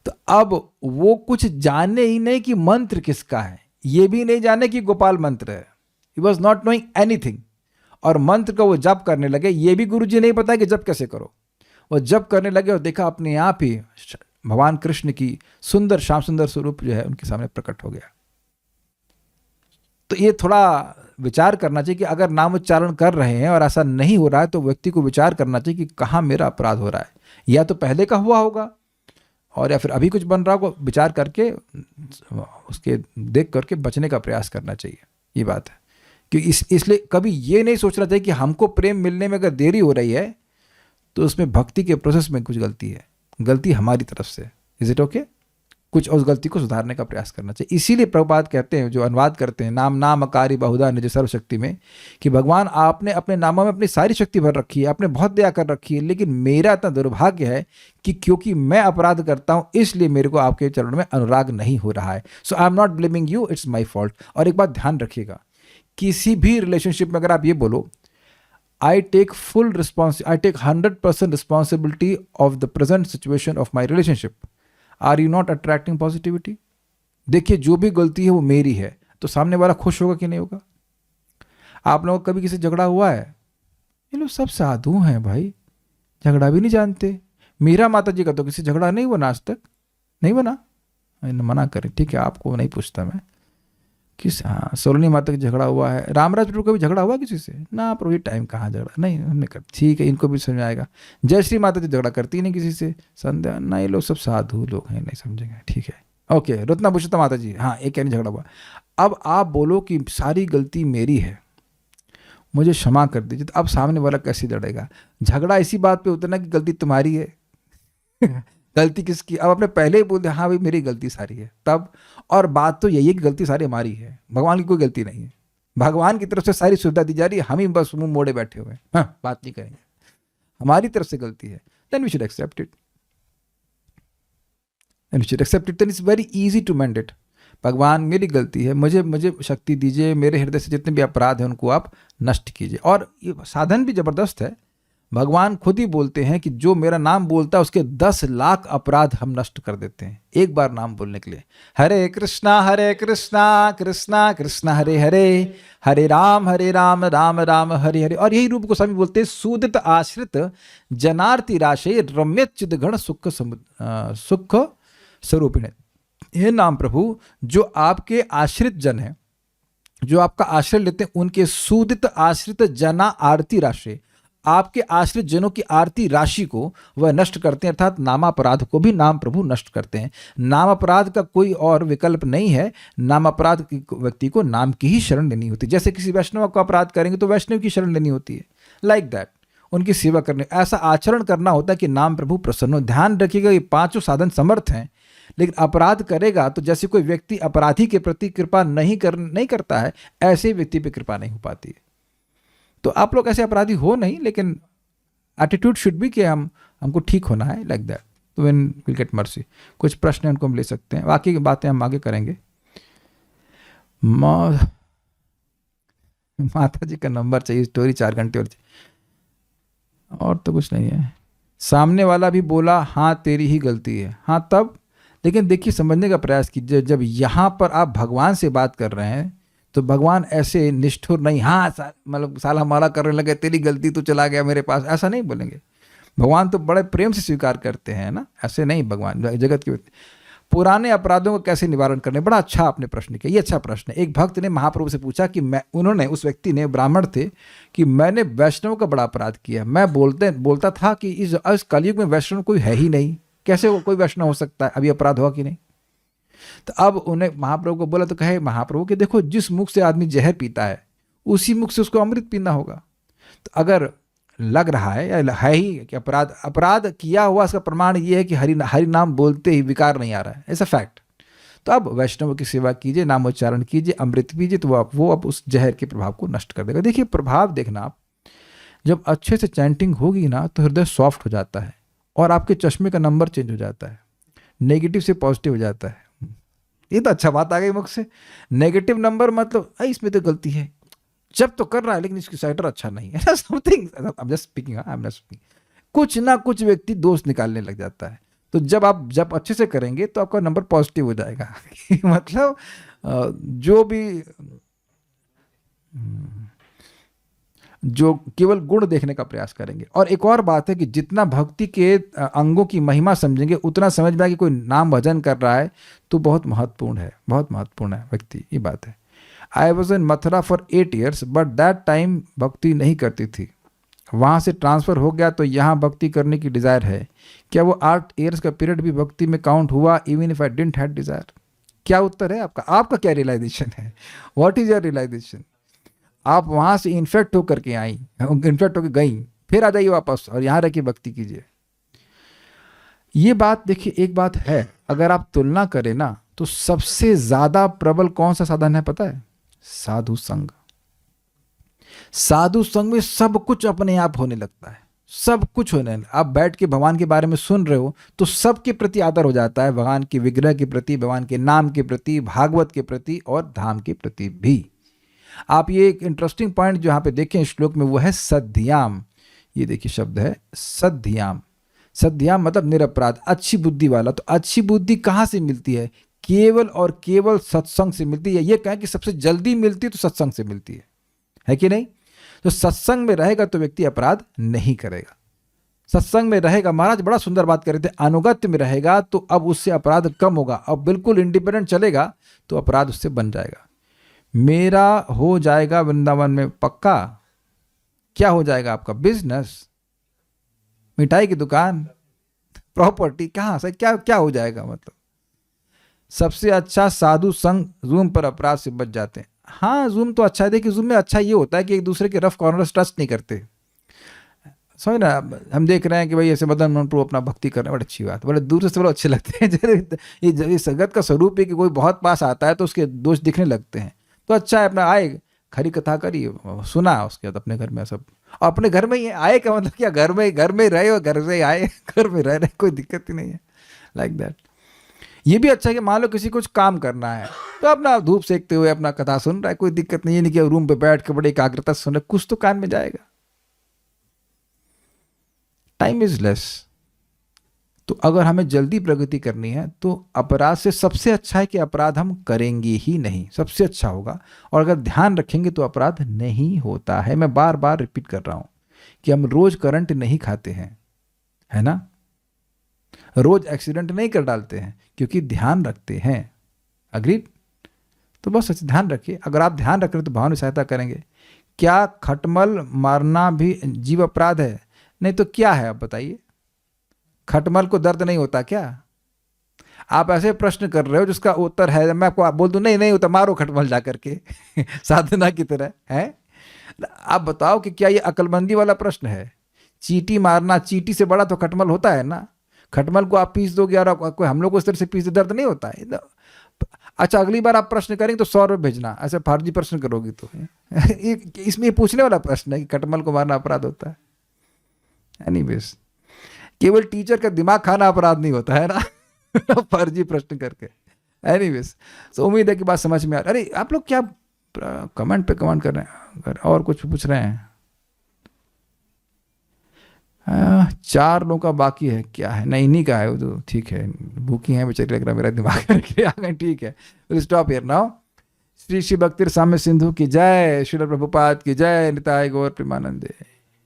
[SPEAKER 1] तो अब वो कुछ जाने ही नहीं कि मंत्र किसका है, ये भी नहीं जाने कि गोपाल मंत्र है। He was not knowing anything. और मंत्र का वो जप करने लगे, ये भी गुरु जी नहीं पता कि जप कैसे करो। वो जप करने लगे और देखा अपने आप ही भगवान कृष्ण की सुंदर श्याम सुंदर स्वरूप जो है उनके सामने प्रकट हो गया। तो ये थोड़ा विचार करना चाहिए कि अगर नाम उच्चारण कर रहे हैं और ऐसा नहीं हो रहा है तो व्यक्ति को विचार करना चाहिए कि कहाँ मेरा अपराध हो रहा है। या तो पहले का हुआ होगा और या फिर अभी कुछ बन रहा होगा, विचार करके उसके देख करके बचने का प्रयास करना चाहिए। ये बात है कि इसलिए कभी ये नहीं सोचना चाहिए कि हमको प्रेम मिलने में अगर देरी हो रही है तो उसमें भक्ति के प्रोसेस में कुछ गलती है, गलती हमारी तरफ से। Is it okay? कुछ उस गलती को सुधारने का प्रयास करना चाहिए। इसीलिए प्रभुपाद कहते हैं, जो अनुवाद करते हैं नाम नामकारी बहुधा निज सर्वशक्ति में, कि भगवान आपने अपने नामों में अपनी सारी शक्ति भर रखी है, आपने बहुत दया कर रखी है, लेकिन मेरा इतना दुर्भाग्य है कि क्योंकि मैं अपराध करता हूं इसलिए मेरे को आपके चरणों में अनुराग नहीं हो रहा है। So I am not blaming you, it's my fault. और एक बात ध्यान रखिएगा, किसी भी रिलेशनशिप में अगर आप ये बोलो I take 100% responsibility of the present situation of my relationship. Are you not attracting positivity? देखिए, जो भी गलती है वो मेरी है, तो सामने वाला खुश होगा कि नहीं होगा? आप लोगों का कभी किसी झगड़ा हुआ है? ये लोग सब साधु हैं भाई, झगड़ा भी नहीं जानते। मीरा माता जी का तो किसी झगड़ा नहीं बना, आज तक नहीं बना। मना करें, ठीक है, आपको नहीं पूछता मैं। किस, हाँ, सोलनी माता का झगड़ा हुआ है। रामराज प्रभु का भी झगड़ा हुआ किसी से? ना प्रभु, ये टाइम कहाँ झगड़ा, नहीं हमने कर, ठीक है, इनको भी समझ आएगा। जयश्री माता जी झगड़ा करती नहीं किसी से। संध्या, ना, ये लोग सब साधु लोग हैं, नहीं समझेंगे, ठीक है, ओके। रत्ना भूषिता माता जी, हाँ, एक नहीं झगड़ा हुआ। अब आप बोलो कि सारी गलती मेरी है, मुझे क्षमा कर दीजिए, तो अब सामने वाला कैसे लड़ेगा? झगड़ा इसी बात पे होता ना कि गलती तुम्हारी है। गलती किसकी? अब आपने पहले ही बोल दिया, हाँ भाई मेरी गलती सारी है, तब। और बात तो यही है कि गलती सारी हमारी है, भगवान की कोई गलती नहीं है। भगवान की तरफ से सारी सुविधा दी जा रही है, हम ही बस मुंह मोड़े बैठे हुए हैं, हाँ, बात नहीं करेंगे। हमारी तरफ से गलती है, then we should accept it, then we should accept it, then it's very easy to mend it. भगवान मेरी गलती है, मुझे शक्ति दीजिए, मेरे हृदय से जितने भी अपराध हैं उनको आप नष्ट कीजिए। और ये साधन भी जबरदस्त है। भगवान खुद ही बोलते हैं कि जो मेरा नाम बोलता है उसके 10 लाख अपराध हम नष्ट कर देते हैं एक बार नाम बोलने के लिए। हरे कृष्णा कृष्णा कृष्णा हरे हरे, हरे राम राम राम हरे हरे। और यही रूप गोस्वामी बोलते हैं, सूदित आश्रित जनार्ति राशे रम्यत चिदगण सुख स्वरूपिणे। हे नाम प्रभु, जो आपके आश्रित जन हैं, जो आपका आश्रय लेते हैं, उनके सूदित आश्रित जना आरती राशि, आपके आश्रित जनों की आरती राशि को वह नष्ट करते हैं, अर्थात नामापराध को भी नाम प्रभु नष्ट करते हैं। नाम अपराध का कोई और विकल्प नहीं है। नाम अपराध व्यक्ति को नाम की ही शरण लेनी होती है। जैसे किसी वैष्णव को अपराध करेंगे तो वैष्णव की शरण लेनी होती है, लाइक दैट, उनकी सेवा करने, ऐसा आचरण करना होता है कि नाम प्रभु प्रसन्न हो। ध्यान रखिएगा, ये पांचों साधन समर्थ हैं, लेकिन अपराध करेगा तो जैसे कोई व्यक्ति अपराधी के प्रति कृपा नहीं करता है, ऐसे व्यक्ति पे कृपा नहीं हो पाती है। तो आप लोग ऐसे अपराधी हो नहीं, लेकिन एटीट्यूड शुड बी कि हमको ठीक होना है, लाइक दैट, तो व्हेन विल गेट मर्सी। कुछ प्रश्न हैं उनको हम ले सकते हैं, बाकी की बातें हम आगे करेंगे। माता जी का नंबर चाहिए, स्टोरी 4 घंटे और तो कुछ नहीं है। सामने वाला भी बोला हाँ तेरी ही गलती है, हाँ तब, लेकिन देखिए समझने का प्रयास कीजिए, जब यहाँ पर आप भगवान से बात कर रहे हैं तो भगवान ऐसे निष्ठुर नहीं, हाँ मतलब साला माला करने लगे, तेरी गलती तो चला गया मेरे पास, ऐसा नहीं बोलेंगे। भगवान तो बड़े प्रेम से स्वीकार करते हैं ना, ऐसे नहीं भगवान जगत के। पुराने अपराधों को कैसे निवारण करने, बड़ा अच्छा आपने प्रश्न किया, ये अच्छा प्रश्न है। एक भक्त ने महाप्रभु से पूछा कि उस व्यक्ति ने, ब्राह्मण थे, कि मैंने वैष्णव का बड़ा अपराध किया, मैं बोलता था कि इस कलयुग में वैष्णव कोई है ही नहीं, कैसे कोई वैष्णव हो सकता है, अभी अपराध हुआ कि नहीं। तो अब उन्हें महाप्रभु को बोला, तो कहे महाप्रभु कि देखो, जिस मुख से आदमी जहर पीता है उसी मुख से उसको अमृत पीना होगा। तो अगर लग रहा है या है ही कि अपराध किया हुआ, इसका प्रमाण ये है कि हरि नाम बोलते ही विकार नहीं आ रहा है, ऐसा फैक्ट। तो अब वैष्णव की सेवा कीजिए, नामोच्चारण कीजिए, अमृत पीजिए, तो वो अब उस जहर के प्रभाव को नष्ट कर देगा। देखिए प्रभाव देखना आप, जब अच्छे से चैंटिंग होगी ना तो हृदय सॉफ्ट हो जाता है और आपके चश्मे का नंबर चेंज हो जाता है, नेगेटिव से पॉजिटिव हो जाता है। ये तो अच्छा बात आ गई मुख से। नेगेटिव नंबर मतलब इसमें तो गलती है, जब तो कर रहा है लेकिन इसकी साइटर अच्छा नहीं है, something, I am just speaking, कुछ ना कुछ व्यक्ति दोष निकालने लग जाता है। तो जब अच्छे से करेंगे तो आपका नंबर पॉजिटिव हो जाएगा। मतलब जो केवल गुण देखने का प्रयास करेंगे। और एक और बात है कि जितना भक्ति के अंगों की महिमा समझेंगे, उतना समझ में आए कि कोई नाम भजन कर रहा है तो बहुत महत्वपूर्ण है, बहुत महत्वपूर्ण है व्यक्ति, ये बात है। I was in Mathura for 8 years, but that time भक्ति नहीं करती थी, वहाँ से ट्रांसफ़र हो गया तो यहाँ भक्ति करने की डिज़ायर है। क्या वो 8 years का पीरियड भी भक्ति में काउंट हुआ, even if I didn't had desire? क्या उत्तर है आपका क्या रियलाइजेशन है? What is your realisation? आप वहाँ से इन्फेक्ट होकर के आई, इन्फेक्ट होकर गई, फिर आ जाइए वापस और यहाँ रह के भक्ति कीजिए। ये बात देखिए, एक बात है, अगर आप तुलना करें ना तो सबसे ज़्यादा प्रबल कौन सा साधन है पता है? साधु संग। साधु संग में सब कुछ अपने आप होने लगता है, सब कुछ होने। आप बैठ के भगवान के बारे में सुन रहे हो तो सबके प्रति आदर हो जाता है, भगवान के विग्रह के प्रति, भगवान के नाम के प्रति, भागवत के प्रति और धाम के प्रति भी। आप ये एक इंटरेस्टिंग पॉइंट जो यहाँ पे देखें श्लोक में, वो है सद्धियाम। ये देखिए शब्द है सद्धियाम। सद्धियाम मतलब निरपराध, अच्छी बुद्धि वाला। तो अच्छी बुद्धि कहाँ से मिलती है? केवल और केवल सत्संग से मिलती है। ये कहें कि सबसे जल्दी मिलती है तो सत्संग से मिलती है कि नहीं? तो सत्संग में रहेगा तो व्यक्ति अपराध नहीं करेगा। सत्संग में रहेगा, महाराज बड़ा सुंदर बात कर रहे थे, अनुगत्य में रहेगा तो अब उससे अपराध कम होगा। अब बिल्कुल इंडिपेंडेंट चलेगा तो अपराध उससे बन जाएगा। मेरा हो जाएगा वृंदावन में पक्का। क्या हो जाएगा आपका? बिजनेस, मिठाई की दुकान, प्रॉपर्टी, कहाँ से क्या क्या हो जाएगा? मतलब सबसे अच्छा साधु संग जूम पर अपराध से बच जाते हैं। हाँ, जूम तो अच्छा है। देखिए जूम में अच्छा ये होता है कि एक दूसरे के रफ कॉर्नर्स ट्रस्ट नहीं करते। समझ ना, हम देख रहे हैं कि भाई ऐसे मदन मोहन प्रभु अपना भक्ति कर रहे हैं, बड़ी अच्छी बात, बड़े दूर से बड़े अच्छे लगते हैं। ये जगत का स्वरूप है कि कोई बहुत पास आता है तो उसके दोष दिखने लगते हैं। तो अच्छा है, अपना आए, खरी कथा करी, सुना, उसके बाद अपने घर में सब, अपने घर में ही आए का मतलब क्या, घर में रहे और घर से आए, घर में रह रहे, कोई दिक्कत ही नहीं है। Like that. ये भी अच्छा है कि मान लो किसी कुछ काम करना है तो अपना धूप सेकते हुए अपना कथा सुन रहा है, कोई दिक्कत नहीं है। नहीं कि रूम पे बैठ के बड़ी एकाग्रता सुन रहे, कुछ तो कान में जाएगा। Time is less. तो अगर हमें जल्दी प्रगति करनी है तो अपराध से सबसे अच्छा है कि अपराध हम करेंगे ही नहीं, सबसे अच्छा होगा। और अगर ध्यान रखेंगे तो अपराध नहीं होता है। मैं बार बार रिपीट कर रहा हूं कि हम रोज करंट नहीं खाते हैं, है ना, रोज एक्सीडेंट नहीं कर डालते हैं, क्योंकि ध्यान रखते हैं। अग्रीड? तो बस अच्छा ध्यान रखिए। अगर आप ध्यान रख रहे हैं तो भावना सहायता करेंगे। क्या खटमल मारना भी जीव अपराध है? नहीं तो क्या है, आप बताइए। खटमल को दर्द नहीं होता क्या? आप ऐसे प्रश्न कर रहे हो जिसका उत्तर है, मैं आपको बोल दूं नहीं होता, मारो खटमल जा करके साधना की तरह है। आप बताओ कि क्या ये अकलमंदी वाला प्रश्न है? चींटी मारना, चींटी से बड़ा तो खटमल होता है ना। खटमल को आप पीस दोगे और कोई हम लोग को इस तरह से पीस दे, दर्द नहीं होता है। अच्छा, अगली बार आप प्रश्न करेंगे तो 100 रुपये भेजना। ऐसे फर्जी प्रश्न करोगी तो इसमें ये पूछने वाला प्रश्न है कि खटमल को मारना अपराध होता है। एनीवेज, केवल टीचर का दिमाग खाना अपराध नहीं होता है ना फर्जी प्रश्न करके। एनीवेज, तो उम्मीद है कि बात समझ में आ। अरे आप लोग क्या कमेंट पे कमेंट कर रहे हैं और कुछ पूछ रहे हैं? 4 लोगों का बाकी है, क्या है? नहीं, इन्हीं का है वो तो, ठीक है। भूखी है बेचारी, लग रहा मेरा दिमाग करके आ गए। ठीक है, stop here now. Shri Shri भक्ति साम्य सिंधु की जय, श्रील प्रभुपाद की जय, निताय गौर प्रेमानंदे।